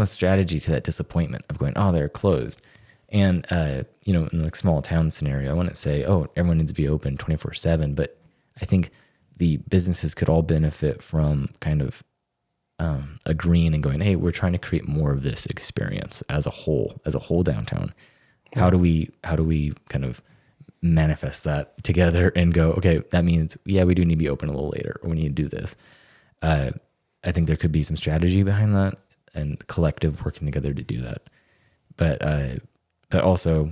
strategy to that disappointment of going, oh, they're closed. And, in like small town scenario, I wouldn't say, oh, everyone needs to be open 24/7, but I think the businesses could all benefit from kind of agreeing and going, hey, we're trying to create more of this experience as a whole downtown. How do we kind of manifest that together and go, okay, that means, we do need to be open a little later, or we need to do this. I think there could be some strategy behind that and collective working together to do that. But also,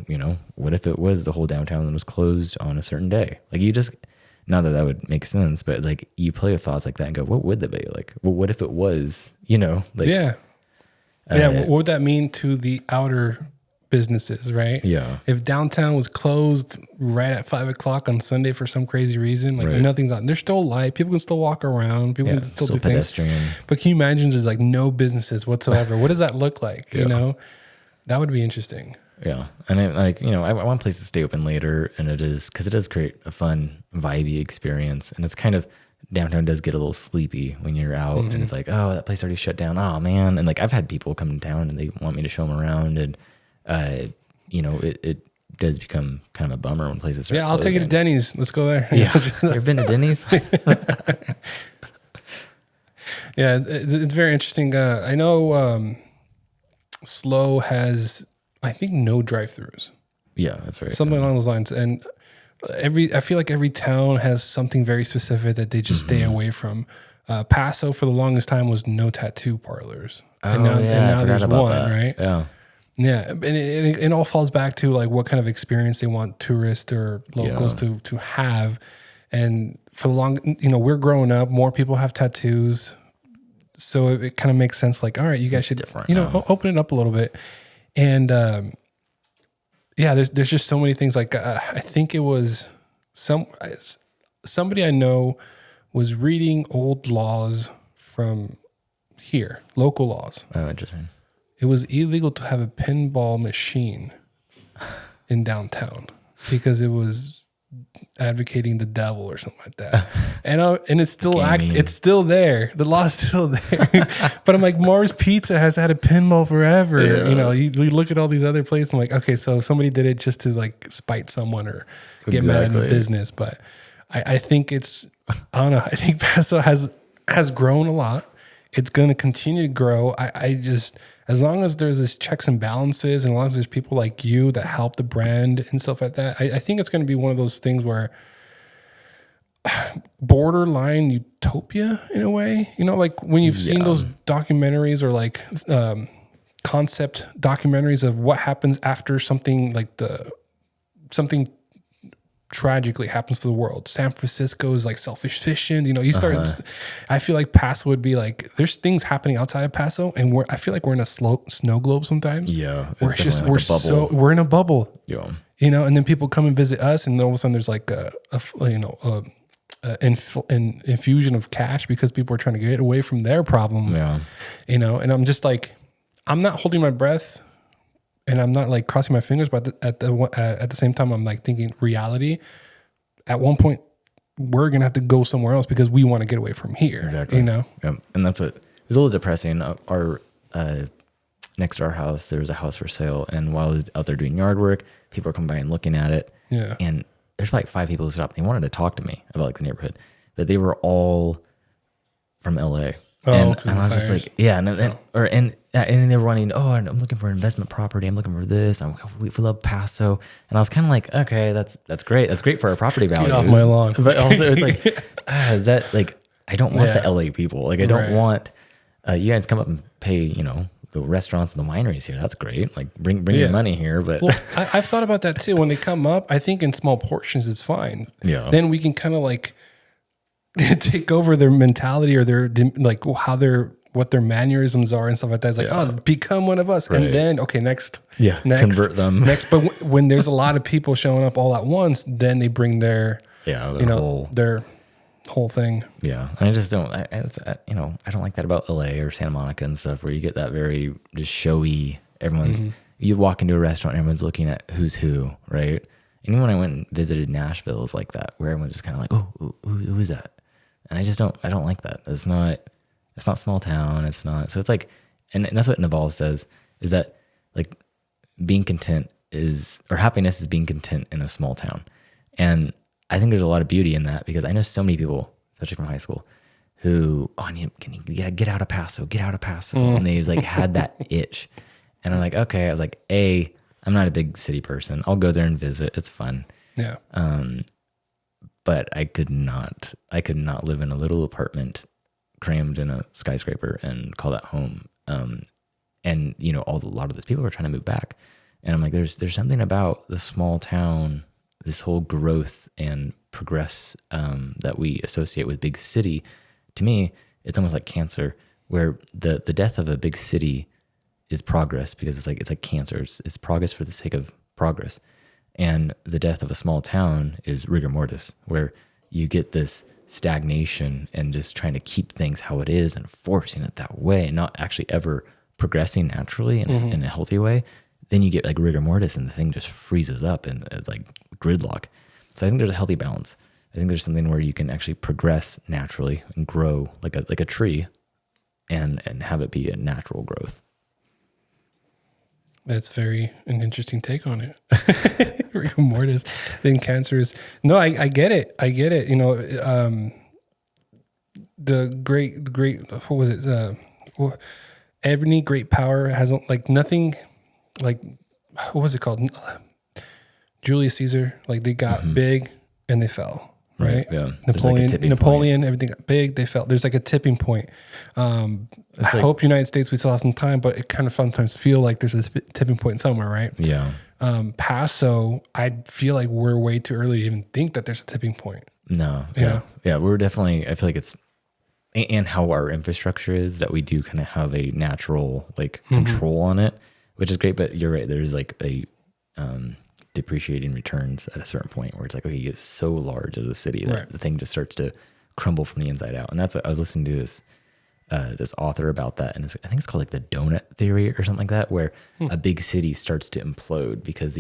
what if it was the whole downtown that was closed on a certain day? Like not that would make sense, but like you play with thoughts like that and go, what would that be? Like, well, what if it was, What would that mean to the outer businesses, right? Yeah. If downtown was closed right at 5:00 on Sunday for some crazy reason, like Right. nothing's on, there's still light. People can still walk around. People Yeah, can still still do things. pedestrian. But can you imagine there's like no businesses whatsoever? What does that look like? You know, that would be interesting. Yeah. And I want places to stay open later, and it does create a fun, vibey experience. And it's kind of, downtown does get a little sleepy when you're out, and it's like, oh, that place already shut down. Oh man. And like, I've had people come to town and they want me to show them around, and it does become kind of a bummer when places start I'll take you to closing. Denny's. Let's go there. Yeah. You ever been to Denny's? Yeah, it's very interesting. I know Slow has, I think, no drive-throughs. Yeah, that's right. Something along those lines. And I feel like every town has something very specific that they just stay away from. Paso for the longest time was no tattoo parlors. And now there's one, right? Yeah. Yeah, and it all falls back to like what kind of experience they want tourists or locals to have. And for the long, we're growing up, more people have tattoos. So it kind of makes sense. Like, all right, you guys should, open it up a little bit. And there's just so many things. Like I think it was somebody I know was reading old laws from here, local laws. Oh, interesting. It was illegal to have a pinball machine in downtown because it was advocating the devil or something like that. And it's still it's still there. The law's still there. But I'm like, Mars Pizza has had a pinball forever. Yeah. You look at all these other places. I'm like, okay, so somebody did it just to like spite someone or get mad at the business. But I think I don't know. I think Paso has grown a lot. It's going to continue to grow. I just, as long as there's this checks and balances, and as long as there's people like you that help the brand and stuff like that, I think it's going to be one of those things where borderline utopia in a way. Like when you've seen those documentaries or like concept documentaries of what happens after something like something tragically happens to the world. San Francisco is like selfish fishing. You start. I feel like Paso would be like, there's things happening outside of Paso, and I feel like we're in a snow globe sometimes. Yeah, we're in a bubble. Yeah, and then people come and visit us, and all of a sudden there's like an infusion of cash because people are trying to get away from their problems. Yeah, and I'm just like, I'm not holding my breath. And I'm not like crossing my fingers, but at the same time, I'm like thinking reality. At one point, we're gonna have to go somewhere else because we want to get away from here. Exactly. Yep. And that's what is a little depressing. Our next to our house, there was a house for sale, and while I was out there doing yard work, people were coming by and looking at it. Yeah. And there's like 5 people who stopped. They wanted to talk to me about like the neighborhood, but they were all from LA. And I was just like, yeah, and they were wanting, I'm looking for investment property. I'm looking for this. We love Paso. And I was kind of like, okay, that's great. That's great for our property values. Get off my lawn. But also it's like, is that like, I don't want the LA people. Like I don't want you guys come up and pay, the restaurants and the wineries here. That's great. Like bring your money here. But I've thought about that too. When they come up, I think in small portions, it's fine. Yeah. Then we can kind of like take over their mentality or their like what their mannerisms are and stuff like that. It's like, become one of us. Right. And then, next, convert them. Next, but when there's a lot of people showing up all at once, then they bring their whole thing. Yeah. And I just don't, I don't like that about LA or Santa Monica and stuff where you get that very just showy, everyone's, you walk into a restaurant and everyone's looking at who's who, right? And even when I went and visited Nashville, it was like that, where everyone's just kind of like, who is that? And I don't like that. It's not small town. It's not. So it's like, and that's what Naval says, is that like being content or happiness is being content in a small town. And I think there's a lot of beauty in that because I know so many people, especially from high school, who, get out of Paso, get out of Paso. And they like had that itch. And I'm like, okay, I was like, I'm not a big city person. I'll go there and visit. It's fun. Yeah. But I could not live in a little apartment crammed in a skyscraper and call that home. And a lot of those people are trying to move back. And I'm like, there's something about the small town, this whole growth and progress that we associate with big city. To me, it's almost like cancer, where the death of a big city is progress, because it's like cancer. It's progress for the sake of progress. And the death of a small town is rigor mortis, where you get this stagnation and just trying to keep things how it is and forcing it that way and not actually ever progressing naturally in a healthy way. Then you get like rigor mortis and the thing just freezes up and it's like gridlock. So I think there's a healthy balance. I think there's something where you can actually progress naturally and grow like a tree and have it be a natural growth. That's an interesting take on it. Rigor mortis. Then cancer is, no, I get it. I get it. You know, the great, what was it? Every great power has like nothing, like, what was it called? Julius Caesar, like they got big and they fell. Right. Yeah. Napoleon, everything got big. They felt there's like a tipping point. I hope United States, we still have some time, but it kind of sometimes feel like there's a tipping point somewhere. Right. Yeah. Paso, I feel like we're way too early to even think that there's a tipping point. No. Yeah. Yeah. We're definitely, I feel like it's, and how our infrastructure is that we do kind of have a natural like control on it, which is great. But you're right. There's like a, depreciating returns at a certain point where it's like, okay, you get so large as a city that the thing just starts to crumble from the inside out. And that's what I was listening to this author about that. And I think it's called like the donut theory or something like that, where a big city starts to implode because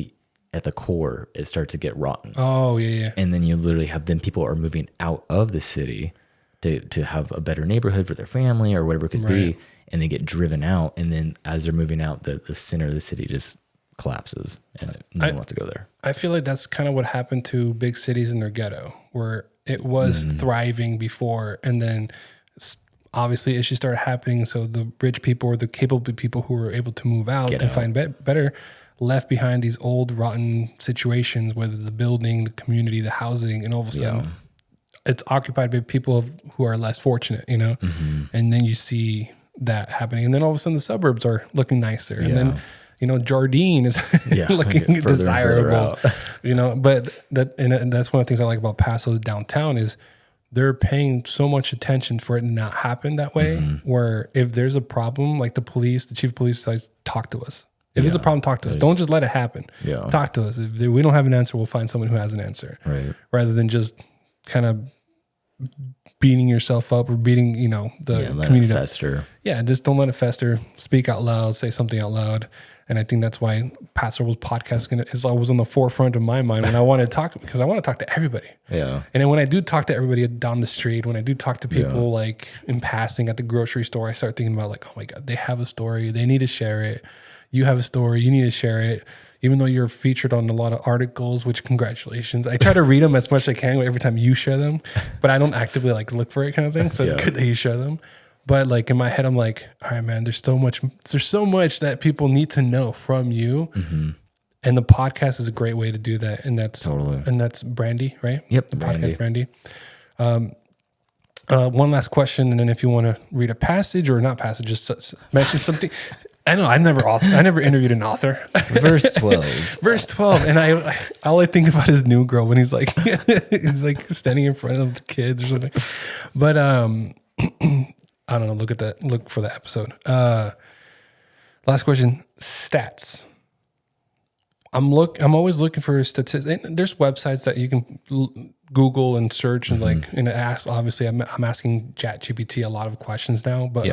at the core, it starts to get rotten. Oh yeah. And then you literally have, then people are moving out of the city to have a better neighborhood for their family or whatever it could be. And they get driven out. And then as they're moving out, the center of the city just collapses and no one wants to go there. I feel like that's kind of what happened to big cities in their ghetto, where it was thriving before, and then obviously issues started happening. So the rich people or the capable people who were able to move out and find better left behind these old rotten situations, whether it's the building, the community, the housing, and all of a sudden it's occupied by people who are less fortunate, you know? And then you see that happening. And then all of a sudden the suburbs are looking nicer. And then, you know, Jardine is looking desirable, you know, but that's one of the things I like about Paso downtown is they're paying so much attention for it to not happen that way, where if there's a problem, like the chief of police says, talk to us. If there's a problem, talk to us. Don't just let it happen. Talk to us. If we don't have an answer, we'll find someone who has an answer. Rather than just kind of beating yourself up or beating, you know, the community. Let it fester. Yeah, just don't let it fester. Speak out loud. Say something out loud. And I think that's why Paso Robles podcast is always on the forefront of my mind when I want to talk, because I want to talk to everybody. And then when I do talk to everybody down the street, when I do talk to people like in passing at the grocery store, I start thinking about like, oh my God, they have a story. They need to share it. You have a story. You need to share it. Even though you're featured on a lot of articles, which congratulations. I try to read them as much as I can every time you share them, but I don't actively like look for it kind of thing. So it's good that you share them. But like in my head, I'm like, all right, man, there's so much that people need to know from you. And the podcast is a great way to do that. And that's Brandy, right? Yep. The podcast Brandy. One last question. And then if you want to read a passage or not passage, just mention something. I know I never interviewed an author. Verse 12. Verse 12. And all I think about is New Girl when he's like standing in front of the kids or something. But I don't know. Look for that episode. Last question. Stats. I'm always looking for statistics. There's websites that you can Google and search and and ask. Obviously, I'm asking ChatGPT a lot of questions now. But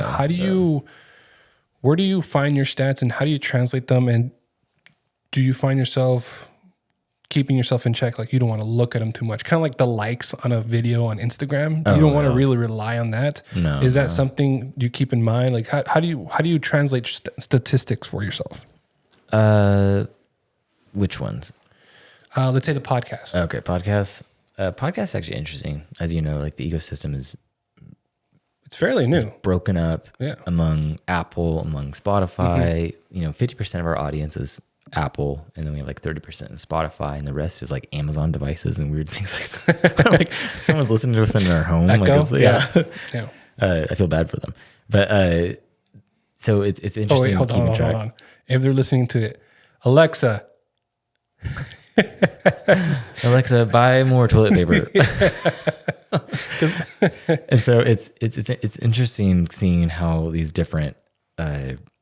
where do you find your stats and how do you translate them? And do you find yourself keeping yourself in check? Like you don't want to look at them too much. Kind of like the likes on a video on Instagram. You don't want to really rely on that. No. Is that something you keep in mind? Like how do you translate statistics for yourself? Which ones? Let's say the podcast. Okay, podcasts. Podcasts is actually interesting. As you know, like the ecosystem is fairly new. It's broken up among Apple, among Spotify. You know, 50% of our audience is Apple, and then we have like 30% in Spotify, and the rest is like Amazon devices and weird things like that. Like someone's listening to us in their home. Echo? Like I feel bad for them. But so it's interesting keeping track. Hold on. If they're listening to it, Alexa, buy more toilet paper. And so it's interesting seeing how these different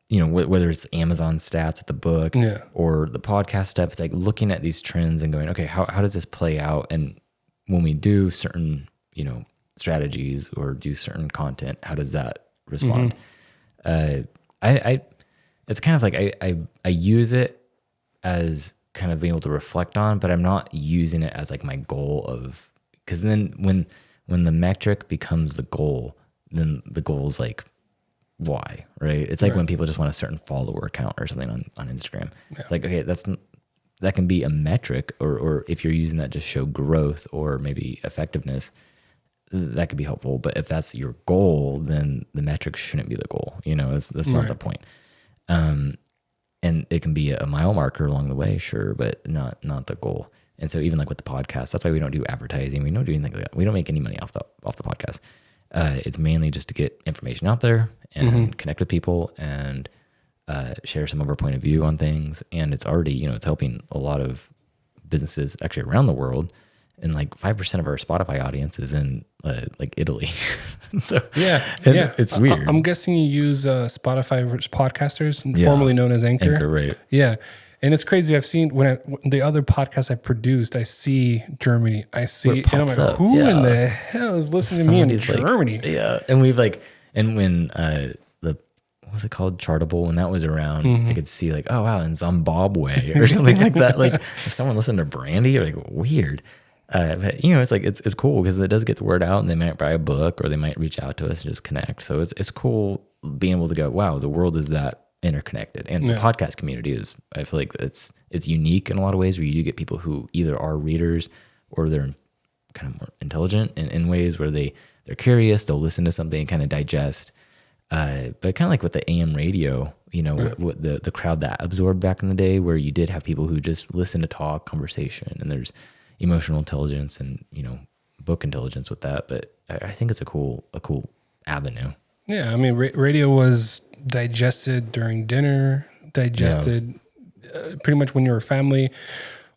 whether it's Amazon stats at the book or the podcast stuff, it's like looking at these trends and going, okay, how does this play out? And when we do certain, strategies or do certain content, how does that respond? It's kind of like I use it as kind of being able to reflect on, but I'm not using it as like my goal of, because then when the metric becomes the goal, then the goal is like, why, right? It's like when people just want a certain follower count or something on Instagram. Yeah. It's like, okay, that can be a metric, or if you're using that to show growth or maybe effectiveness, that could be helpful. But if that's your goal, then the metric shouldn't be the goal. That's not the point. And it can be a mile marker along the way, sure, but not the goal. And so even like with the podcast, that's why we don't do advertising. We don't do anything like that. We don't make any money off the podcast. It's mainly just to get information out there and connect with people and share some of our point of view on things. And it's already, it's helping a lot of businesses actually around the world. And like 5% of our Spotify audience is in like Italy. So it's weird. I'm guessing you use Spotify podcasters, formerly known as Anchor. Anchor, right. Yeah. And it's crazy. I've seen when the other podcasts I've produced, I see Germany. And I'm like, who in the hell is listening to me in Germany? Yeah. And we've when what was it called? Chartable. When that was around, I could see like, oh wow, in Zimbabwe or something like that. Like if someone listened to Brandy, you're like, weird. But it's like, it's cool because it does get the word out, and they might buy a book or they might reach out to us and just connect. So it's cool being able to go, wow, the world is that interconnected. And the podcast community is, I feel like it's unique in a lot of ways, where you do get people who either are readers or they're kind of more intelligent in ways where they're curious, they'll listen to something and kind of digest. But kind of like with the AM radio, what the crowd that absorbed back in the day, where you did have people who just listen to talk, conversation, and there's emotional intelligence and, book intelligence with that. But I think it's a cool avenue. Yeah. I mean, radio was digested during dinner, pretty much when you're a family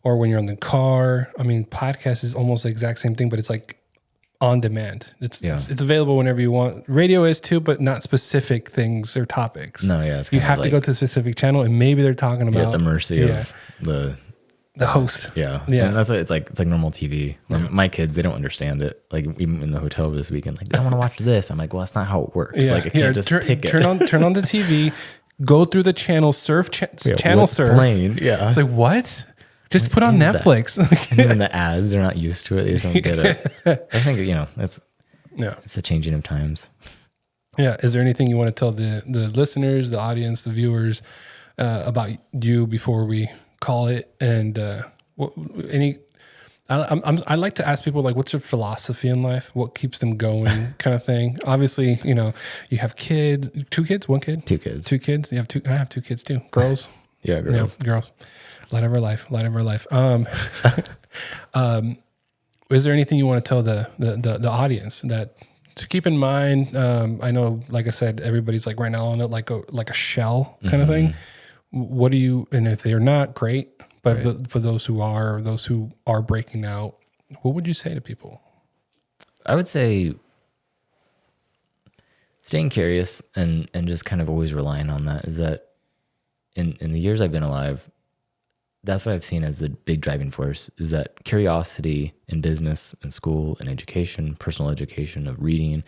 or when you're in the car. I mean, podcast is almost the exact same thing, but it's like on demand. It's available whenever you want. Radio is too, but not specific things or topics. No, yeah. You have to go to a specific channel, and maybe they're talking about at the mercy of the host. Yeah. And that's what it's like normal TV. My kids, they don't understand it. Like even in the hotel this weekend, like, I want to watch this. I'm like, well, that's not how it works. Like I can't just pick it. Turn on the TV, go through the channel, channel surf. Playing? Yeah. It's like, what? Just put on Netflix. And even the ads, they're not used to it. They just don't get it. I think, it's the changing of times. Yeah. Is there anything you want to tell the listeners, the audience, the viewers about you before we call it? And I like to ask people, like, what's your philosophy in life? What keeps them going, kind of thing? Obviously, you have kids. 2 kids, 1 kid, 2 kids, 2 kids. You have 2. I have 2 kids too. Girls. Yeah, girls. Yeah, girls. Light of our life. Is there anything you want to tell the audience that to keep in mind? I know, like I said, everybody's like right now on it like a shell kind of thing. What do you, and if they're not, great, but for those who are breaking out, what would you say to people? I would say staying curious and just kind of always relying on that. Is that in the years I've been alive, that's what I've seen as the big driving force, is that curiosity in business and school and education, personal education of reading,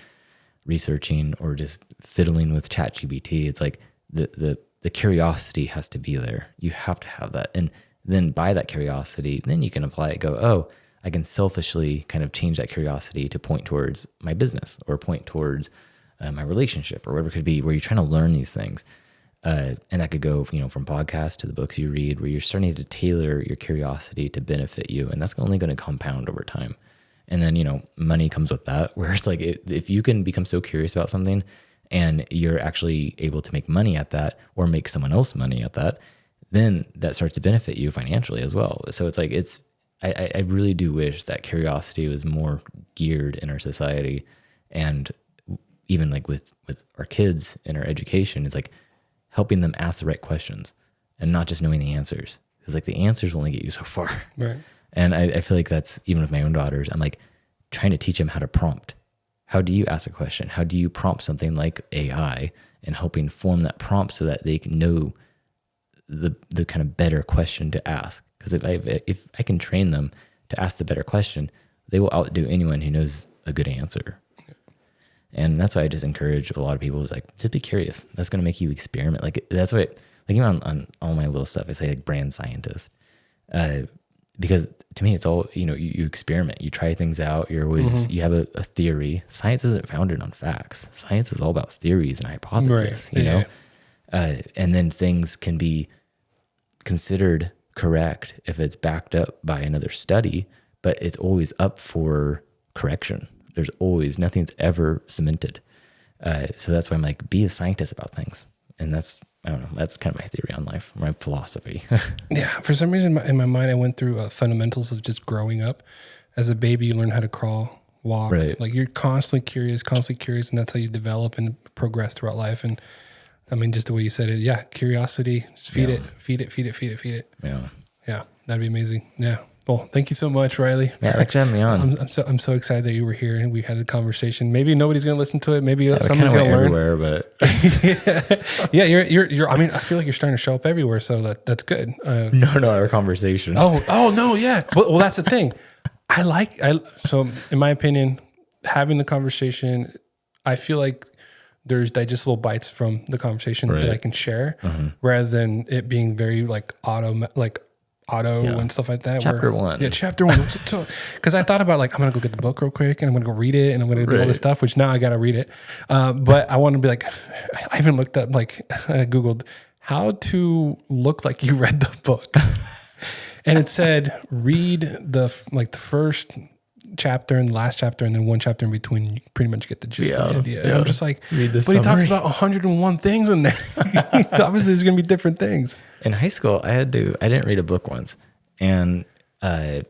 researching, or just fiddling with ChatGPT. It's like the curiosity has to be there. You have to have that. And then by that curiosity, then you can apply it, go, oh, I can selfishly kind of change that curiosity to point towards my business or point towards my relationship or whatever it could be, where you're trying to learn these things. And that could go, from podcasts to the books you read, where you're starting to tailor your curiosity to benefit you. And that's only going to compound over time. And then, money comes with that, where it's like, if you can become so curious about something and you're actually able to make money at that or make someone else money at that, then that starts to benefit you financially as well. So it's like, I really do wish that curiosity was more geared in our society. And even like with our kids and our education, it's like, helping them ask the right questions and not just knowing the answers. Because like the answers will only get you so far. Right. And I feel like that's, even with my own daughters, I'm like trying to teach them how to prompt. How do you ask a question? How do you prompt something like AI and helping form that prompt so that they can know the kind of better question to ask. Because if I can train them to ask the better question, they will outdo anyone who knows a good answer. And that's why I just encourage a lot of people is like, just be curious. That's going to make you experiment. Like that's what, like even on all my little stuff, I say like brand scientist, because to me, it's all, you experiment, you try things out. You're always, you have a theory. Science isn't founded on facts. Science is all about theories and hypotheses, you know? And then things can be considered correct if it's backed up by another study, but it's always up for correction. There's always, nothing's ever cemented. So that's why I'm like, be a scientist about things. And that's, I don't know, that's kind of my theory on life, my philosophy. Yeah. For some reason in my mind, I went through fundamentals of just growing up. As a baby, you learn how to crawl, walk. Right. Like you're constantly curious, and that's how you develop and progress throughout life. And I mean, just the way you said it. Yeah. Curiosity, just feed it. Yeah. Yeah. That'd be amazing. Yeah. Well, thank you so much, Reilly. Yeah, thanks for having me on. I'm so excited that you were here and we had a conversation. Maybe nobody's going to listen to it. Maybe someone's going to learn. Everywhere, but yeah, you're. I mean, I feel like you're starting to show up everywhere, so that's good. No, our conversation. Oh no, yeah. Well, that's the thing. So in my opinion, having the conversation, I feel like there's digestible bites from the conversation that I can share, rather than it being very like auto and stuff like that. Chapter 1. Yeah, chapter 1. Because I thought about like, I'm going to go get the book real quick and I'm going to go read it and I'm going to do all this stuff, which now I got to read it. But I want to be like, I even looked up, like I Googled how to look like you read the book. And it said, read the first chapter and the last chapter and then one chapter in between. You pretty much get the gist of the idea. And I'm just like, but he talks about 101 things in there. Obviously there's going to be different things. In high school, I didn't read a book once. And how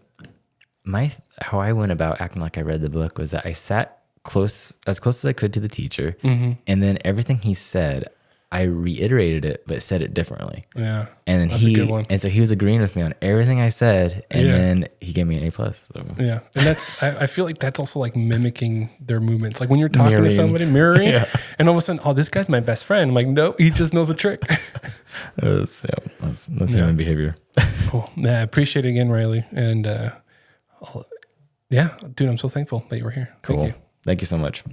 I went about acting like I read the book was that I sat as close as I could to the teacher. And then everything he said, I reiterated it, but said it differently. Yeah. And then that's a good one. And so he was agreeing with me on everything I said. And then he gave me an A+. So. Yeah. And I feel like that's also like mimicking their movements. Like when you're talking to somebody, mirroring, and all of a sudden, oh, this guy's my best friend. I'm like, no, he just knows a trick. That's human behavior. Cool. Yeah, I appreciate it again, Reilly. And dude, I'm so thankful that you were here. Cool. Thank you. Thank you so much.